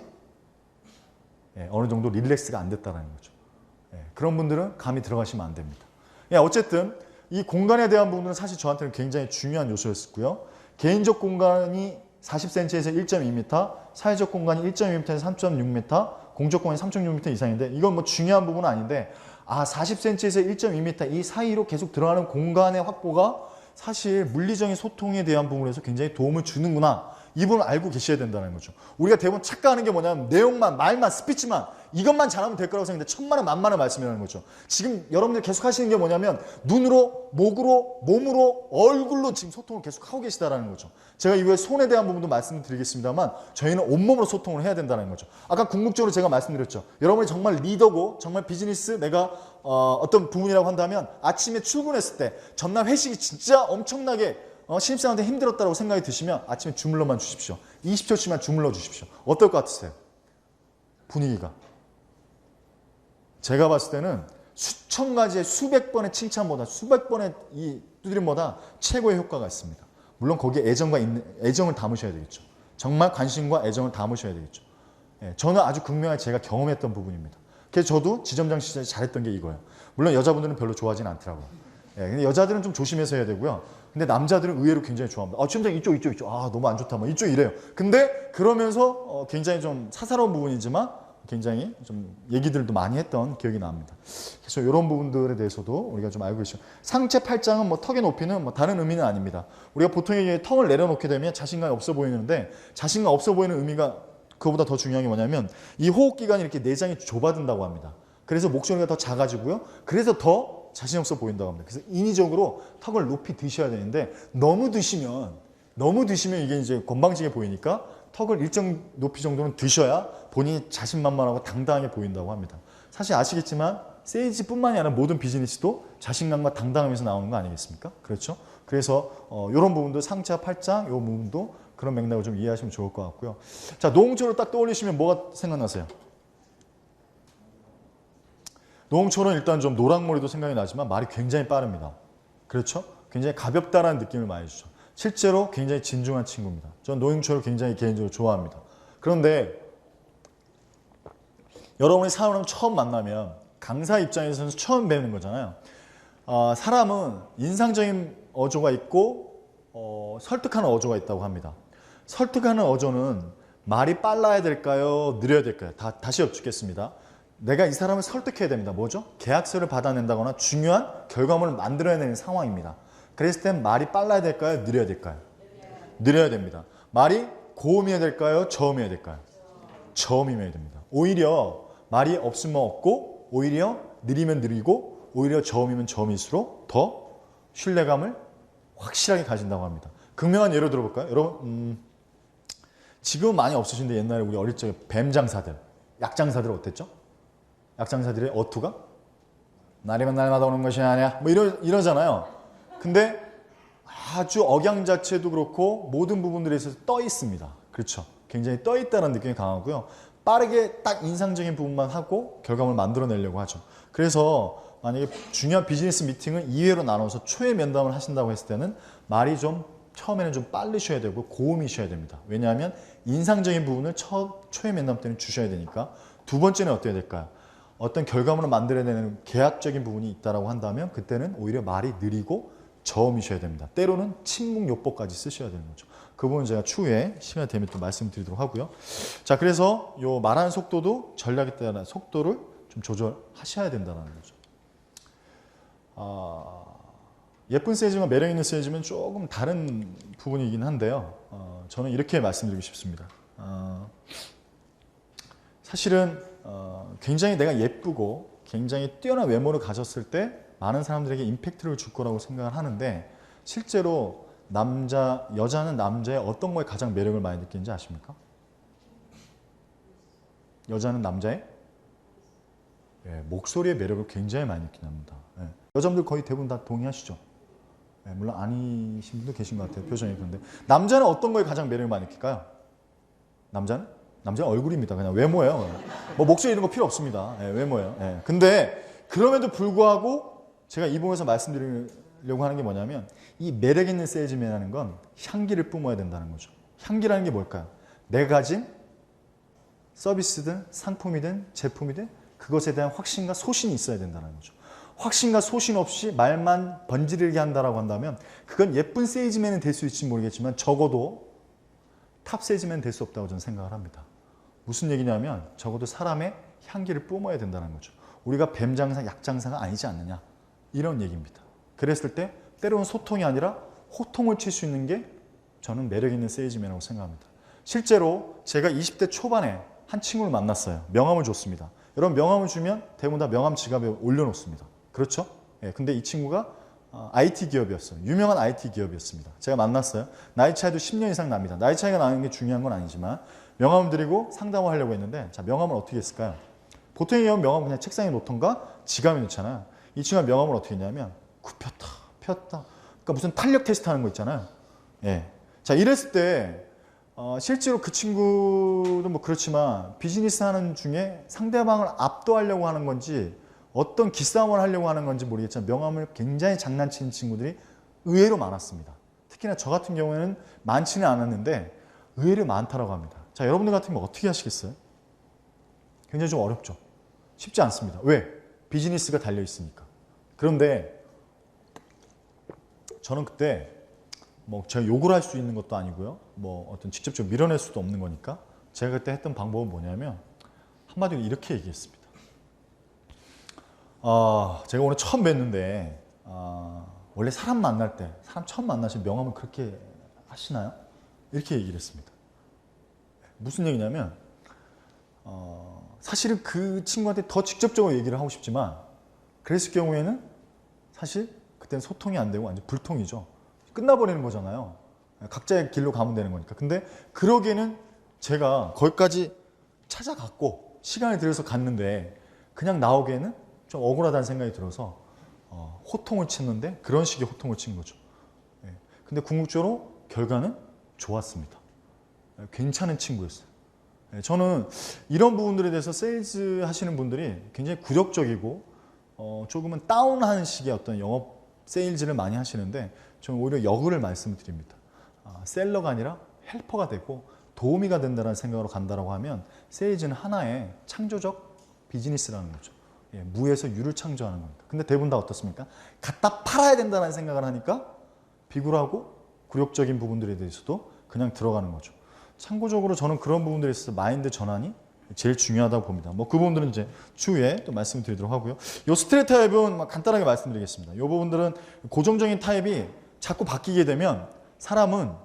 어느 정도 릴렉스가 안 됐다는 거죠. 그런 분들은 감히 들어가시면 안 됩니다. 어쨌든 이 공간에 대한 부분은 사실 저한테는 굉장히 중요한 요소였고요. 개인적 공간이 40cm에서 1.2m, 사회적 공간이 1.2m에서 3.6m, 공적 공간이 3.6m 이상인데 이건 뭐 중요한 부분은 아닌데 40cm에서 1.2m 이 사이로 계속 들어가는 공간의 확보가 사실 물리적인 소통에 대한 부분에서 굉장히 도움을 주는구나. 이 부분을 알고 계셔야 된다는 거죠. 우리가 대부분 착각하는 게 뭐냐면 내용만, 말만, 스피치만 이것만 잘하면 될 거라고 생각하는데 천만의 만만의 말씀이라는 거죠. 지금 여러분들 계속 하시는 게 뭐냐면 눈으로, 목으로, 몸으로, 얼굴로 지금 소통을 계속 하고 계시다는 거죠. 제가 이후에 손에 대한 부분도 말씀드리겠습니다만 저희는 온몸으로 소통을 해야 된다는 거죠. 아까 궁극적으로 제가 말씀드렸죠. 여러분이 정말 리더고 정말 비즈니스 내가 어떤 부분이라고 한다면 아침에 출근했을 때 전날 회식이 진짜 엄청나게 신입사원한테 힘들었다고 생각이 드시면 아침에 주물러만 주십시오. 20초씩만 주물러 주십시오. 어떨 것 같으세요? 분위기가. 제가 봤을 때는 수천 가지의 수백 번의 칭찬보다 수백 번의 이 두드림보다 최고의 효과가 있습니다. 물론 거기에 애정을 담으셔야 되겠죠. 정말 관심과 애정을 담으셔야 되겠죠. 저는 아주 극명하게 제가 경험했던 부분입니다. 그래서 저도 지점장 시절에 잘했던 게 이거예요. 물론 여자분들은 별로 좋아하진 않더라고요. 근데 여자들은 좀 조심해서 해야 되고요. 근데 남자들은 의외로 굉장히 좋아합니다. 지점장 이쪽. 너무 안 좋다. 이쪽 이래요. 근데 그러면서 굉장히 좀 사사로운 부분이지만 굉장히 좀 얘기들도 많이 했던 기억이 납니다. 그래서 이런 부분들에 대해서도 우리가 좀 알고 계시죠. 상체 팔짱은 턱의 높이는 다른 의미는 아닙니다. 우리가 보통 턱을 내려놓게 되면 자신감이 없어 보이는데 자신감 없어 보이는 의미가 그거보다 더 중요한 게 뭐냐면 이 호흡기관이 이렇게 내장이 좁아든다고 합니다. 그래서 목소리가 더 작아지고요. 그래서 더 자신 없어 보인다고 합니다. 그래서 인위적으로 턱을 높이 드셔야 되는데 너무 드시면 이게 이제 건방지게 보이니까 턱을 일정 높이 정도는 드셔야 본인이 자신만만하고 당당하게 보인다고 합니다. 사실 아시겠지만 세일즈뿐만이 아니라 모든 비즈니스도 자신감과 당당함에서 나오는 거 아니겠습니까? 그렇죠? 그래서 이런 부분도 상체, 팔짱 이 부분도 그런 맥락을 좀 이해하시면 좋을 것 같고요. 자, 노홍철을 딱 떠올리시면 뭐가 생각나세요? 노홍철은 일단 좀 노랑머리도 생각이 나지만 말이 굉장히 빠릅니다. 그렇죠? 굉장히 가볍다라는 느낌을 많이 주죠. 실제로 굉장히 진중한 친구입니다. 전 노홍철을 굉장히 개인적으로 좋아합니다. 그런데 여러분이 사람을 처음 만나면 강사 입장에서는 처음 뵈는 거잖아요. 사람은 인상적인 어조가 있고 설득하는 어조가 있다고 합니다. 설득하는 어조는 말이 빨라야 될까요? 느려야 될까요? 다시 여쭙겠습니다. 내가 이 사람을 설득해야 됩니다. 뭐죠? 계약서를 받아낸다거나 중요한 결과물을 만들어야 되는 상황입니다. 그랬을 땐 말이 빨라야 될까요? 느려야 될까요? 느려야 됩니다. 말이 고음이어야 될까요? 저음이어야 될까요? 저음이어야 됩니다. 오히려 말이 없으면 없고 오히려 느리면 느리고 오히려 저음이면 저음일수록 더 신뢰감을 확실하게 가진다고 합니다. 극명한 예로 들어볼까요? 여러분 지금은 많이 없으신데 옛날에 우리 어릴 적에 뱀장사들, 약장사들 어땠죠? 약장사들의 어투가 날이면 날마다 오는 것이 아니야 뭐 이러잖아요. 근데 아주 억양 자체도 그렇고 모든 부분들에 있어서 떠 있습니다. 그렇죠? 굉장히 떠 있다는 느낌이 강하고요. 빠르게 딱 인상적인 부분만 하고 결과물을 만들어내려고 하죠. 그래서 만약에 중요한 비즈니스 미팅을 2회로 나눠서 초회 면담을 하신다고 했을 때는 말이 좀 처음에는 좀 빠르셔야 되고 고음이셔야 됩니다. 왜냐하면 인상적인 부분을 초회 면담 때는 주셔야 되니까. 두 번째는 어떻게 될까요? 어떤 결과물을 만들어야 되는 계약적인 부분이 있다고 한다면 그때는 오히려 말이 느리고 저음이셔야 됩니다. 때로는 침묵요법까지 쓰셔야 되는 거죠. 그 부분은 제가 추후에 시간이 되면 또 말씀드리도록 하고요. 자, 그래서 요 말하는 속도도 전략에 따른 속도를 좀 조절하셔야 된다는 거죠. 예쁜 세일즈와 매력 있는 세일즈는 조금 다른 부분이긴 한데요. 저는 이렇게 말씀드리고 싶습니다. 사실은 굉장히 내가 예쁘고 굉장히 뛰어난 외모를 가졌을 때 많은 사람들에게 임팩트를 줄 거라고 생각을 하는데 실제로 여자는 남자의 어떤 거에 가장 매력을 많이 느끼는지 아십니까? 여자는 남자의 목소리의 매력을 굉장히 많이 느낀답니다. 여자분들 거의 대부분 다 동의하시죠? 물론 아니신 분도 계신 것 같아요. 표정이. 그런데 남자는 어떤 거에 가장 매력을 많이 느낄까요? 남자는 얼굴입니다. 그냥 외모예요. 뭐 목소리 이런 거 필요 없습니다. 외모예요. 근데 그럼에도 불구하고 제가 이 부분에서 말씀드리려고 하는 게 뭐냐면 이 매력 있는 세일즈맨이라는 건 향기를 뿜어야 된다는 거죠. 향기라는 게 뭘까요? 내가 가진 서비스든 상품이든 제품이든 그것에 대한 확신과 소신이 있어야 된다는 거죠. 확신과 소신 없이 말만 번지르게 한다라고 한다면 그건 예쁜 세일즈맨은 될 수 있을지 모르겠지만 적어도 탑 세일즈맨은 될 수 없다고 저는 생각을 합니다. 무슨 얘기냐면 적어도 사람의 향기를 뿜어야 된다는 거죠. 우리가 뱀장사, 약장사가 아니지 않느냐 이런 얘기입니다. 그랬을 때 때로는 소통이 아니라 호통을 칠 수 있는 게 저는 매력 있는 세일즈맨이라고 생각합니다. 실제로 제가 20대 초반에 한 친구를 만났어요. 명함을 줬습니다. 여러분 명함을 주면 대부분 다 명함 지갑에 올려놓습니다. 그렇죠? 근데 이 친구가 IT 기업이었어요. 유명한 IT 기업이었습니다. 제가 만났어요. 나이 차이도 10년 이상 납니다. 나이 차이가 나는 게 중요한 건 아니지만 명함을 드리고 상담을 하려고 했는데 자, 명함을 어떻게 했을까요? 보통의 명함은 그냥 책상에 놓던가 지갑에 넣잖아요. 이 친구가 명함을 어떻게 했냐면 굽혔다 폈다 그러니까 무슨 탄력 테스트 하는 거 있잖아요. 자, 이랬을 때 실제로 그 친구도 뭐 그렇지만 비즈니스 하는 중에 상대방을 압도하려고 하는 건지 어떤 기싸움을 하려고 하는 건지 모르겠지만 명함을 굉장히 장난치는 친구들이 의외로 많았습니다. 특히나 저 같은 경우에는 많지는 않았는데 의외로 많다라고 합니다. 자, 여러분들 같으면 어떻게 하시겠어요? 굉장히 좀 어렵죠. 쉽지 않습니다. 왜? 비즈니스가 달려 있으니까. 그런데 저는 그때 뭐 제가 욕을 할 수 있는 것도 아니고요. 뭐 어떤 직접적으로 밀어낼 수도 없는 거니까 제가 그때 했던 방법은 뭐냐면 한마디로 이렇게 얘기했습니다. 제가 오늘 처음 뵀는데 원래 사람 만날 때 사람 처음 만나시면 명함을 그렇게 하시나요? 이렇게 얘기를 했습니다. 무슨 얘기냐면 사실은 그 친구한테 더 직접적으로 얘기를 하고 싶지만 그랬을 경우에는 사실 그때는 소통이 안 되고 완전 불통이죠. 끝나버리는 거잖아요. 각자의 길로 가면 되는 거니까. 근데 그러기에는 제가 거기까지 찾아갔고 시간을 들여서 갔는데 그냥 나오기에는 좀 억울하다는 생각이 들어서 호통을 쳤는데 그런 식의 호통을 친 거죠. 예. 근데 궁극적으로 결과는 좋았습니다. 예, 괜찮은 친구였어요. 예, 저는 이런 부분들에 대해서 세일즈 하시는 분들이 굉장히 굴욕적이고 조금은 다운하는 식의 어떤 영업 세일즈를 많이 하시는데 저는 오히려 역을 말씀을 드립니다. 셀러가 아니라 헬퍼가 되고 도우미가 된다는 생각으로 간다라고 하면 세일즈는 하나의 창조적 비즈니스라는 거죠. 예, 무에서 유를 창조하는 겁니다. 근데 대부분 다 어떻습니까? 갖다 팔아야 된다는 생각을 하니까 비굴하고 굴욕적인 부분들에 대해서도 그냥 들어가는 거죠. 참고적으로 저는 그런 부분들에 있어서 마인드 전환이 제일 중요하다고 봅니다. 뭐 그 부분들은 이제 추후에 또 말씀드리도록 하고요. 요 스트레이트 타입은 간단하게 말씀드리겠습니다. 요 부분들은 고정적인 타입이 자꾸 바뀌게 되면 사람은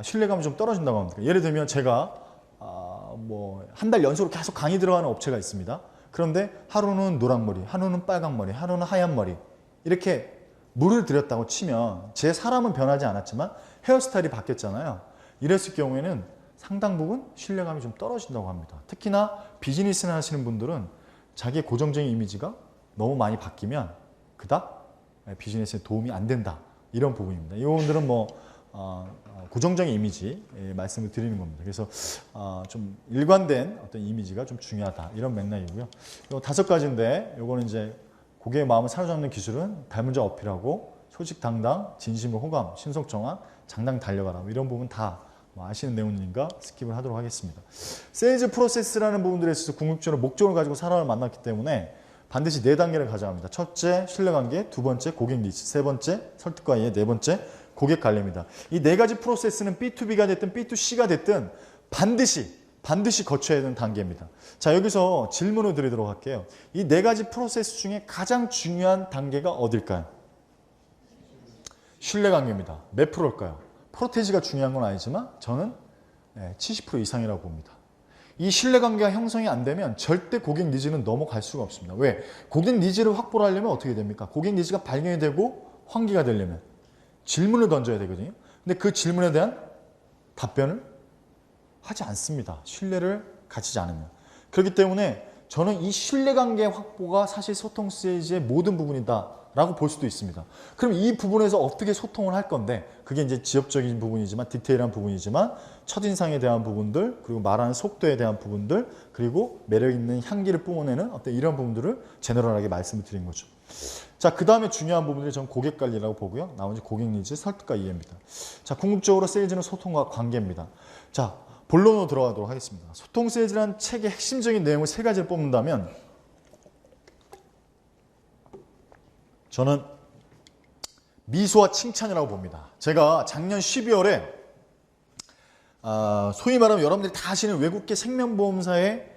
신뢰감이 좀 떨어진다고 합니다. 예를 들면 제가 뭐 한 달 연속으로 계속 강의 들어가는 업체가 있습니다. 그런데 하루는 노랑머리, 하루는 빨강머리, 하루는 하얀머리 이렇게 물을 들였다고 치면 제 사람은 변하지 않았지만 헤어스타일이 바뀌었잖아요. 이랬을 경우에는 상당 부분 신뢰감이 좀 떨어진다고 합니다. 특히나 비즈니스를 하시는 분들은 자기의 고정적인 이미지가 너무 많이 바뀌면 그닥 비즈니스에 도움이 안 된다. 이런 부분입니다. 이 부분들은 뭐 고정적인 이미지 말씀을 드리는 겁니다. 그래서 좀 일관된 어떤 이미지가 좀 중요하다. 이런 맥락이고요. 요 5가지인데 요거는 이제 고객의 마음을 사로잡는 기술은 닮은 자 어필하고 소식당당, 진심을 호감, 신속정확, 장당 달려가라. 이런 부분 다 아시는 내용이니까 스킵을 하도록 하겠습니다. 세일즈 프로세스라는 부분들에 있어서 궁극적으로 목적을 가지고 사람을 만났기 때문에 반드시 4단계를 가져갑니다. 첫째, 신뢰관계, 두 번째, 고객 리치, 세 번째, 설득과 이해, 네 번째, 고객 관리입니다. 이 4가지 프로세스는 B2B가 됐든 B2C가 됐든 반드시 거쳐야 되는 단계입니다. 자, 여기서 질문을 드리도록 할게요. 이 4가지 프로세스 중에 가장 중요한 단계가 어딜까요? 신뢰관계입니다. 몇 프로일까요? 프로테지가 중요한 건 아니지만 저는 70% 이상이라고 봅니다. 이 신뢰관계가 형성이 안 되면 절대 고객 니즈는 넘어갈 수가 없습니다. 왜? 고객 니즈를 확보를 하려면 어떻게 됩니까? 고객 니즈가 발견이 되고 환기가 되려면 질문을 던져야 되거든요. 근데 그 질문에 대한 답변을 하지 않습니다. 신뢰를 가지지 않으면. 그렇기 때문에 저는 이 신뢰관계 확보가 사실 소통 세일즈의 모든 부분이다 라고 볼 수도 있습니다. 그럼 이 부분에서 어떻게 소통을 할 건데 그게 이제 지엽적인 부분이지만 디테일한 부분이지만 첫인상에 대한 부분들 그리고 말하는 속도에 대한 부분들 그리고 매력 있는 향기를 뿜어내는 어떤 이런 부분들을 제너럴하게 말씀을 드린 거죠. 자, 그 다음에 중요한 부분들이 전 고객 관리라고 보고요. 나머지 고객 니즈, 설득과 이해입니다. 자, 궁극적으로 세일즈는 소통과 관계입니다. 자, 본론으로 들어가도록 하겠습니다. 소통 세일즈라는 책의 핵심적인 내용을 3가지를 뽑는다면 저는 미소와 칭찬이라고 봅니다. 제가 작년 12월에 소위 말하면 여러분들이 다 아시는 외국계 생명보험사의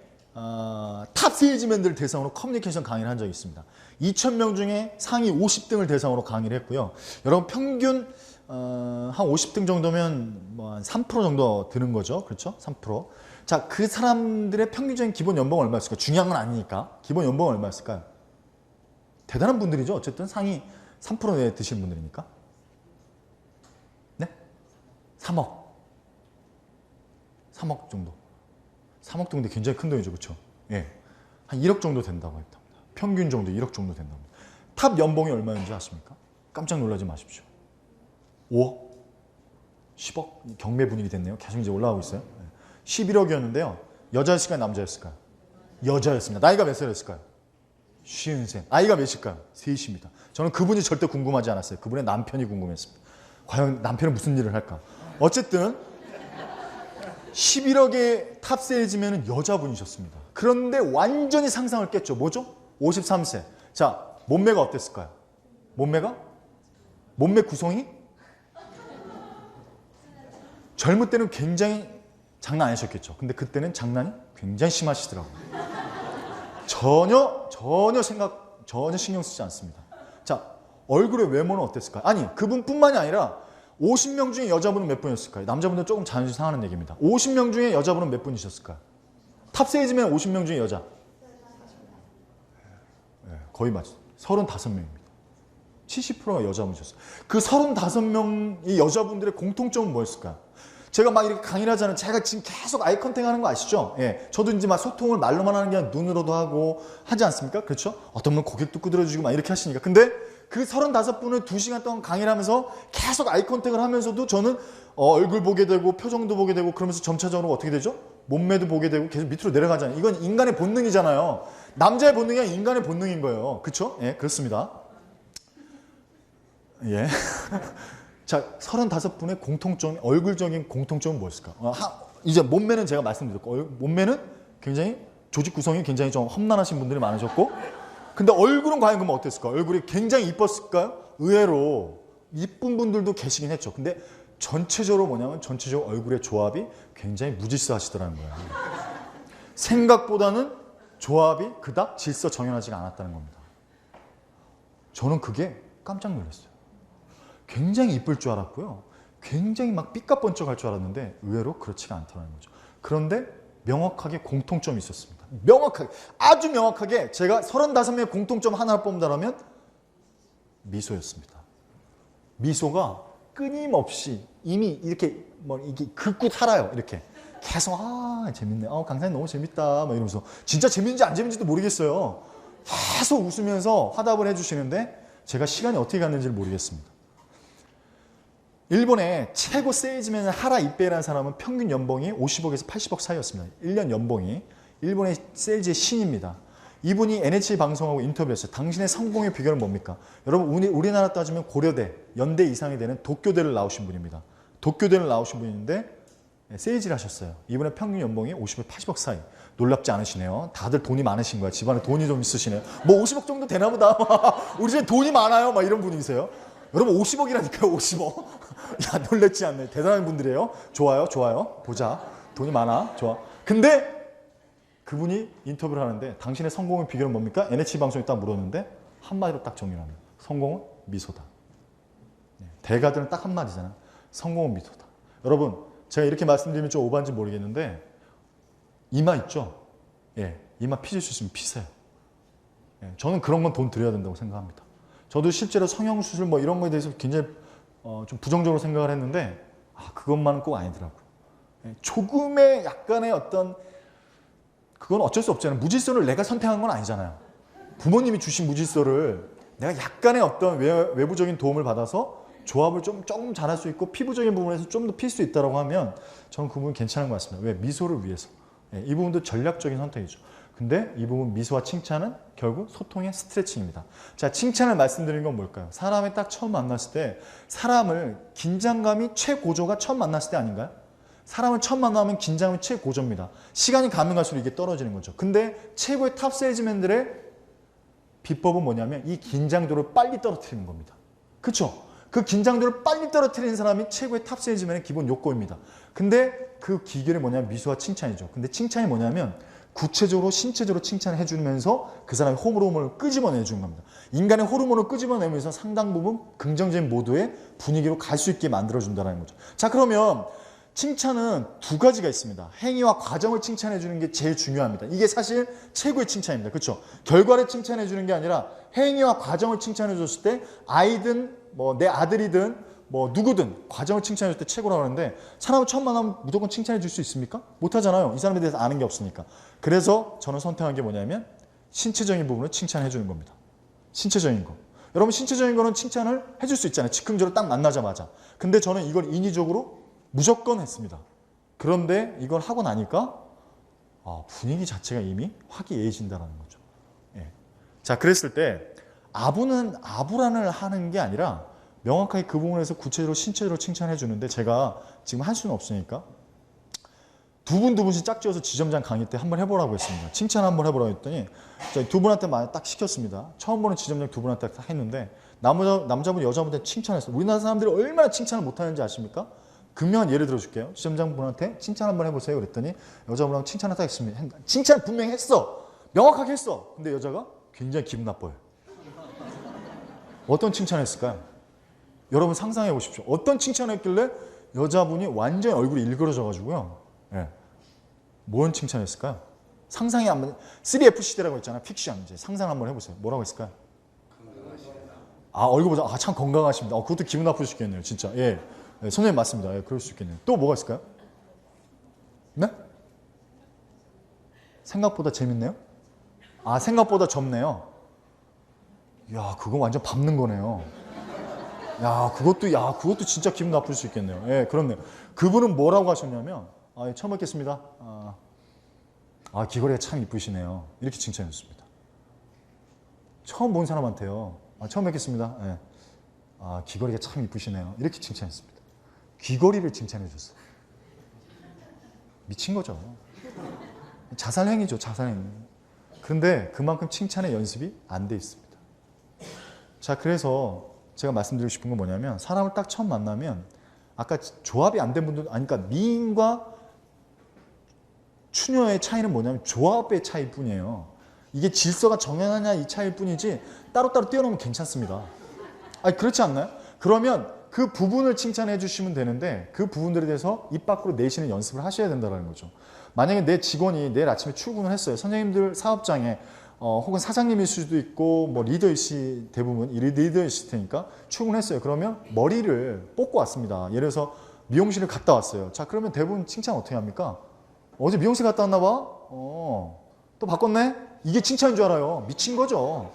탑 세일즈맨들 대상으로 커뮤니케이션 강의를 한 적이 있습니다. 2,000명 중에 상위 50등을 대상으로 강의를 했고요. 여러분 평균 한 50등 정도면 뭐 한 3% 정도 드는 거죠. 그렇죠? 3%. 자, 그 사람들의 평균적인 기본 연봉은 얼마였을까요? 중요한 건 아니니까. 기본 연봉은 얼마였을까요? 대단한 분들이죠. 어쨌든 상위 3% 내에 드시는 분들이니까. 네? 3억. 3억 정도. 3억 정도 굉장히 큰 돈이죠. 그렇죠? 예. 한 1억 정도 된다고 했답니다. 평균 정도 1억 정도 된답니다. 탑 연봉이 얼마인지 아십니까? 깜짝 놀라지 마십시오. 5억? 10억? 경매 분위기 됐네요. 계속 이제 올라가고 있어요. 11억이었는데요. 여자였을까요? 남자였을까요? 여자였습니다. 나이가 몇 살이었을까요? 50세. 아이가 몇일까요? 3입니다. 저는 그분이 절대 궁금하지 않았어요. 그분의 남편이 궁금했습니다. 과연 남편은 무슨 일을 할까? 어쨌든 11억의 탑 세일즈맨은 여자분이셨습니다. 그런데 완전히 상상을 깼죠. 뭐죠? 53세. 자, 몸매가 어땠을까요? 몸매 구성이? 젊을 때는 굉장히 장난 아니셨겠죠. 근데 그때는 장난이 굉장히 심하시더라고요. 전혀 신경 쓰지 않습니다. 자, 얼굴의 외모는 어땠을까요? 아니, 그분뿐만이 아니라 50명 중에 여자분은 몇 분이었을까요? 남자분들은 조금 자존심 상하는 얘기입니다. 50명 중에 여자분은 몇 분이셨을까요? 탑 세일즈맨 50명 중에 여자. 거의 맞죠. 35명입니다. 70%가 여자분이셨어요. 그 35명의 여자분들의 공통점은 뭐였을까요? 제가 막 이렇게 강의를 하잖아요. 제가 지금 계속 아이 컨택 하는 거 아시죠? 예. 저도 이제 막 소통을 말로만 하는 게 아니라 눈으로도 하고 하지 않습니까? 그렇죠? 어떤 분은 고객도 두드려주고 막 이렇게 하시니까. 근데 그 35분을 2시간 동안 강의를 하면서 계속 아이 컨택을 하면서도 저는 얼굴 보게 되고 표정도 보게 되고 그러면서 점차적으로 어떻게 되죠? 몸매도 보게 되고 계속 밑으로 내려가잖아요. 이건 인간의 본능이잖아요. 남자의 본능이 아니라 인간의 본능인 거예요. 그렇죠? 예, 그렇습니다. 예. 자, 35분의 공통점, 얼굴적인 공통점은 무엇일까? 이제 몸매는 제가 말씀드렸고, 몸매는 굉장히 조직 구성이 굉장히 좀 험난하신 분들이 많으셨고, 근데 얼굴은 과연 그러면 어땠을까? 얼굴이 굉장히 이뻤을까요? 의외로 이쁜 분들도 계시긴 했죠. 근데 전체적으로 뭐냐면 전체적으로 얼굴의 조합이 굉장히 무질서하시더라는 거예요. 생각보다는 조합이 그닥 질서정연하지가 않았다는 겁니다. 저는 그게 깜짝 놀랐어요. 굉장히 이쁠 줄 알았고요. 굉장히 막 삐까번쩍할 줄 알았는데 의외로 그렇지가 않더라는 거죠. 그런데 명확하게 공통점이 있었습니다. 명확하게, 아주 명확하게 제가 35명의 공통점 하나를 뽑는다면 미소였습니다. 미소가 끊임없이 이미 이렇게 뭐 이게 긋고 살아요. 이렇게 계속 재밌네. 강사님 너무 재밌다. 막 이러면서 진짜 재밌는지 안 재밌는지도 모르겠어요. 계속 웃으면서 화답을 해주시는데 제가 시간이 어떻게 갔는지를 모르겠습니다. 일본의 최고 세일즈맨 하라 이베이라는 사람은 평균 연봉이 50억에서 80억 사이였습니다. 1년 연봉이. 일본의 세일즈의 신입니다. 이분이 NHK 방송하고 인터뷰했어요. 당신의 성공의 비결은 뭡니까? 여러분 우리나라 따지면 고려대, 연대 이상이 되는 도쿄대를 나오신 분입니다. 도쿄대를 나오신 분인데 세일즈를 하셨어요. 이분의 평균 연봉이 50억, 80억 사이. 놀랍지 않으시네요. 다들 돈이 많으신 거야. 집안에 돈이 좀 있으시네요. 뭐 50억 정도 되나 보다. 우리 집에 돈이 많아요. 막 이런 분이세요. 여러분 50억이라니까요. 50억. 야, 놀랬지 않네. 대단한 분들이에요. 좋아요. 좋아요. 보자. 돈이 많아. 좋아. 근데 그분이 인터뷰를 하는데 당신의 성공의 비결은 뭡니까? NHK 방송에 딱 물었는데 한마디로 딱 정리를 합니다. 성공은 미소다. 대가들은 딱 한마디잖아. 성공은 미소다. 여러분 제가 이렇게 말씀드리면 좀 오버한지 모르겠는데 이마 있죠? 예, 이마 피질 수 있으면 피세요. 예, 저는 그런 건 돈 들여야 된다고 생각합니다. 저도 실제로 성형수술 뭐 이런 거에 대해서 굉장히 좀 부정적으로 생각을 했는데 그것만은 꼭 아니더라고요. 예, 조금의 약간의 어떤 그건 어쩔 수 없잖아요. 무질서를 내가 선택한 건 아니잖아요. 부모님이 주신 무질서를 내가 약간의 어떤 외부적인 도움을 받아서 조합을 조금 잘할 수 있고 피부적인 부분에서 좀 더 필 수 있다고 하면 저는 그 부분 괜찮은 것 같습니다. 왜? 미소를 위해서. 예, 이 부분도 전략적인 선택이죠. 근데 이 부분 미소와 칭찬은 결국 소통의 스트레칭입니다. 자, 칭찬을 말씀드린 건 뭘까요? 사람이 딱 처음 만났을 때 사람을 긴장감이 최고조가 처음 만났을 때 아닌가요? 사람을 처음 만나면 긴장이 최고조입니다. 시간이 가면 갈수록 이게 떨어지는 거죠. 근데 최고의 탑 세일즈맨들의 비법은 뭐냐면 이 긴장도를 빨리 떨어뜨리는 겁니다. 그렇죠? 그 긴장도를 빨리 떨어뜨리는 사람이 최고의 탑 세일즈맨의 기본 요건입니다. 근데 그 기결이 뭐냐면 미소와 칭찬이죠. 근데 칭찬이 뭐냐면 구체적으로 신체적으로 칭찬을 해주면서 그 사람의 호르몬을 끄집어내주는 겁니다. 인간의 호르몬을 끄집어내면서 상당 부분 긍정적인 모드의 분위기로 갈 수 있게 만들어준다는 거죠. 자, 그러면 칭찬은 두 가지가 있습니다. 행위와 과정을 칭찬해 주는 게 제일 중요합니다. 이게 사실 최고의 칭찬입니다. 그렇죠? 결과를 칭찬해 주는 게 아니라 행위와 과정을 칭찬해 줬을 때 아이든 뭐 내 아들이든 뭐 누구든 과정을 칭찬해 줄 때 최고라고 하는데 사람을 처음 만나면 무조건 칭찬해 줄 수 있습니까? 못하잖아요. 이 사람에 대해서 아는 게 없으니까. 그래서 저는 선택한 게 뭐냐면 신체적인 부분을 칭찬해 주는 겁니다. 신체적인 거. 여러분 신체적인 거는 칭찬을 해줄 수 있잖아요. 즉흥적으로 딱 만나자마자. 근데 저는 이걸 인위적으로 무조건 했습니다. 그런데 이걸 하고 나니까 분위기 자체가 이미 화기애애해진다는 거죠. 예. 자, 그랬을 때 아부란을 하는 게 아니라 명확하게 그 부분에서 구체적으로 신체적으로 칭찬해 주는데 제가 지금 할 수는 없으니까 두 분씩 짝지어서 지점장 강의 때 한번 해보라고 했습니다. 칭찬 한번 해보라고 했더니 두 분한테 딱 시켰습니다. 처음 보는 지점장 두 분한테 딱 했는데 남자분 여자분한테 칭찬했어요. 우리나라 사람들이 얼마나 칭찬을 못하는지 아십니까? 극명한 예를 들어줄게요. 지점장분한테 칭찬 한번 해보세요. 그랬더니 여자분하고 칭찬을 딱 했습니다. 칭찬 분명히 했어. 명확하게 했어. 근데 여자가 굉장히 기분 나빠요. 어떤 칭찬을 했을까요? 여러분 상상해 보십시오. 어떤 칭찬을 했길래 여자분이 완전히 얼굴이 일그러져가지고요. 예. 뭔 칭찬을 했을까요? 상상이 한번 3F 시대라고 했잖아요. 픽션. 이제 상상 한번 해보세요. 뭐라고 했을까요? 건강하십니다. 얼굴 보자. 참 건강하십니다. 그것도 기분 나쁘시겠네요. 진짜. 예. 네, 선생님 맞습니다. 예, 그럴 수 있겠네요. 또 뭐가 있을까요? 네? 생각보다 재밌네요? 아, 생각보다 젊네요. 야, 그거 완전 밟는 거네요. 야, 그것도 진짜 기분 나쁠 수 있겠네요. 예, 그렇네요. 그분은 뭐라고 하셨냐면, 아, 예, 처음 뵙겠습니다. 귀걸이가 참 이쁘시네요. 이렇게 칭찬해줬습니다. 처음 본 사람한테요. 아, 처음 뵙겠습니다. 예. 아, 귀걸이가 참 이쁘시네요. 이렇게 칭찬했습니다. 귀걸이를 칭찬해줬어요. 미친 거죠. 자살행위죠, 자살행위. 그런데 그만큼 칭찬의 연습이 안 돼 있습니다. 자, 그래서 제가 말씀드리고 싶은 건 뭐냐면 사람을 딱 처음 만나면 아까 조합이 안 된 분들, 그러니까 미인과 추녀의 차이는 뭐냐면 조합의 차이일 뿐이에요. 이게 질서가 정연하냐 이 차이일 뿐이지 따로따로 띄워놓으면 괜찮습니다. 아니, 그렇지 않나요? 그러면 그 부분을 칭찬해 주시면 되는데 그 부분들에 대해서 입 밖으로 내시는 연습을 하셔야 된다는 거죠. 만약에 내 직원이 내일 아침에 출근을 했어요. 선생님들 사업장에 혹은 사장님일 수도 있고 뭐 리더이시 대부분 리더이실 테니까 출근했어요. 그러면 머리를 뽑고 왔습니다. 예를 들어서 미용실을 갔다 왔어요. 자, 그러면 대부분 칭찬 어떻게 합니까? 어제 미용실 갔다 왔나 봐? 또 바꿨네? 이게 칭찬인 줄 알아요. 미친 거죠.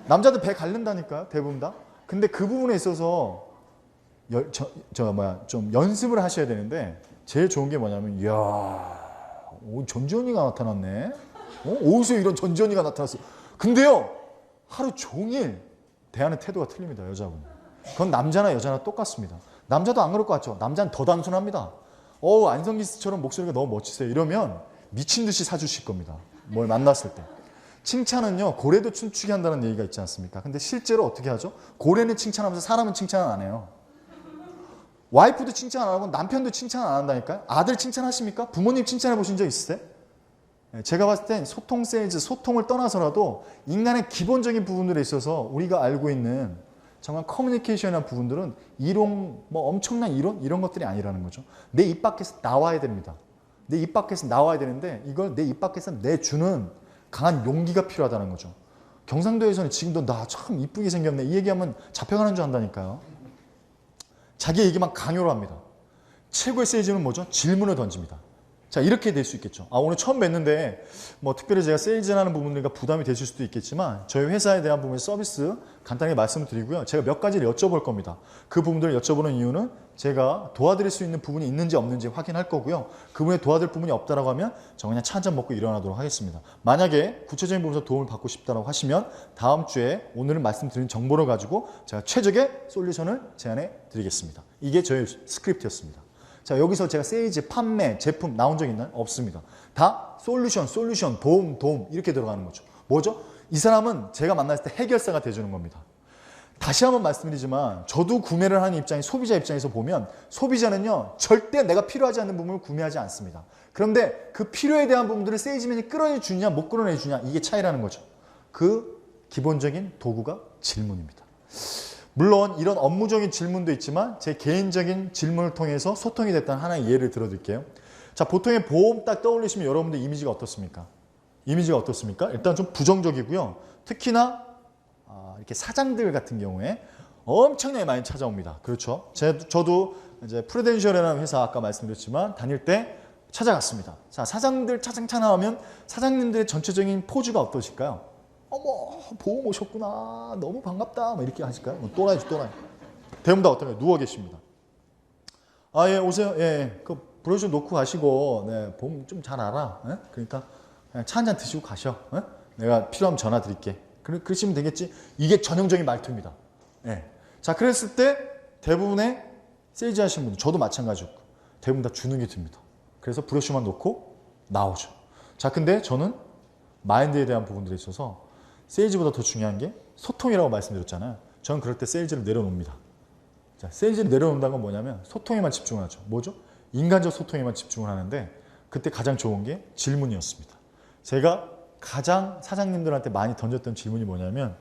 남자들 배 갈른다니까요. 대부분 다. 근데 그 부분에 있어서 좀 연습을 하셔야 되는데 제일 좋은 게 뭐냐면 이야, 전지현이가 나타났네. 어디서 이런 전지현이가 나타났어. 근데요, 하루 종일 대하는 태도가 틀립니다. 여자분. 그건 남자나 여자나 똑같습니다. 남자도 안 그럴 것 같죠? 남자는 더 단순합니다. 안성기 씨처럼 목소리가 너무 멋지세요. 이러면 미친 듯이 사주실 겁니다. 뭘 만났을 때. 칭찬은요, 고래도 춤추게 한다는 얘기가 있지 않습니까? 근데 실제로 어떻게 하죠? 고래는 칭찬하면서 사람은 칭찬 안 해요. 와이프도 칭찬 안 하고 남편도 칭찬 안 한다니까요? 아들 칭찬하십니까? 부모님 칭찬해 보신 적 있으세요? 제가 봤을 땐 소통 세일즈, 소통을 떠나서라도 인간의 기본적인 부분들에 있어서 우리가 알고 있는 정말 커뮤니케이션이라는 부분들은 이론, 엄청난 이론? 이런 것들이 아니라는 거죠. 내 입 밖에서 나와야 됩니다. 내 입 밖에서 나와야 되는데 이걸 내 입 밖에서 내주는 강한 용기가 필요하다는 거죠. 경상도에서는 지금도 나 참 이쁘게 생겼네. 이 얘기하면 잡혀가는 줄 안다니까요. 자기 얘기만 강요를 합니다. 최고의 세일즈는 뭐죠? 질문을 던집니다. 자, 이렇게 될 수 있겠죠. 오늘 처음 뵀는데 특별히 제가 세일즈라는 부분들과 부담이 되실 수도 있겠지만 저희 회사에 대한 부분의 서비스 간단히 말씀을 드리고요. 제가 몇 가지를 여쭤볼 겁니다. 그 부분들을 여쭤보는 이유는 제가 도와드릴 수 있는 부분이 있는지 없는지 확인할 거고요. 그 부분에 도와드릴 부분이 없다고 하면 저 그냥 차 한잔 먹고 일어나도록 하겠습니다. 만약에 구체적인 부분에서 도움을 받고 싶다고 하시면 다음 주에 오늘 말씀드린 정보를 가지고 제가 최적의 솔루션을 제안해 드리겠습니다. 이게 저희 스크립트였습니다. 자, 여기서 제가 세일즈, 판매, 제품 나온 적 있나요? 없습니다. 다 솔루션, 도움 이렇게 들어가는 거죠. 뭐죠? 이 사람은 제가 만났을 때 해결사가 돼주는 겁니다. 다시 한번 말씀드리지만 저도 구매를 하는 입장이 소비자 입장에서 보면 소비자는요, 절대 내가 필요하지 않는 부분을 구매하지 않습니다. 그런데 그 필요에 대한 부분들을 세일즈맨이 끌어내주냐 못 끌어내주냐 이게 차이라는 거죠. 그 기본적인 도구가 질문입니다. 물론 이런 업무적인 질문도 있지만 제 개인적인 질문을 통해서 소통이 됐다는 하나의 예를 들어드릴게요. 자, 보통의 보험 딱 떠올리시면 여러분들 이미지가 어떻습니까? 일단 좀 부정적이고요. 특히나 이렇게 사장들 같은 경우에 엄청나게 많이 찾아옵니다. 그렇죠? 저도 이제 프루덴셜이라는 회사 아까 말씀드렸지만 다닐 때 찾아갔습니다. 자, 사장들 찾아하면 사장님들의 전체적인 포즈가 어떠실까요? 어머, 보험 오셨구나. 너무 반갑다. 이렇게 하실까요? 또라이죠, 또라이. 대부분 다 어떤가요? 누워 계십니다. 예, 오세요. 예, 그 브로셔 놓고 가시고, 네, 보험 좀 잘 알아. 예? 그러니까 그냥 차 한잔 드시고 가셔. 예? 내가 필요하면 전화 드릴게. 그러시면 되겠지. 이게 전형적인 말투입니다. 예. 자, 그랬을 때 대부분의 세일즈 하시는 분들, 저도 마찬가지였고, 대부분 다 주눅이 듭니다. 그래서 브로셔만 놓고 나오죠. 자, 근데 저는 마인드에 대한 부분들에 있어서 세일즈보다 더 중요한 게 소통이라고 말씀드렸잖아요. 저는 그럴 때 세일즈를 내려놓습니다. 자, 세일즈를 내려놓는다는 건 뭐냐면 소통에만 집중을 하죠. 뭐죠? 인간적 소통에만 집중을 하는데 그때 가장 좋은 게 질문이었습니다. 제가 가장 사장님들한테 많이 던졌던 질문이 뭐냐면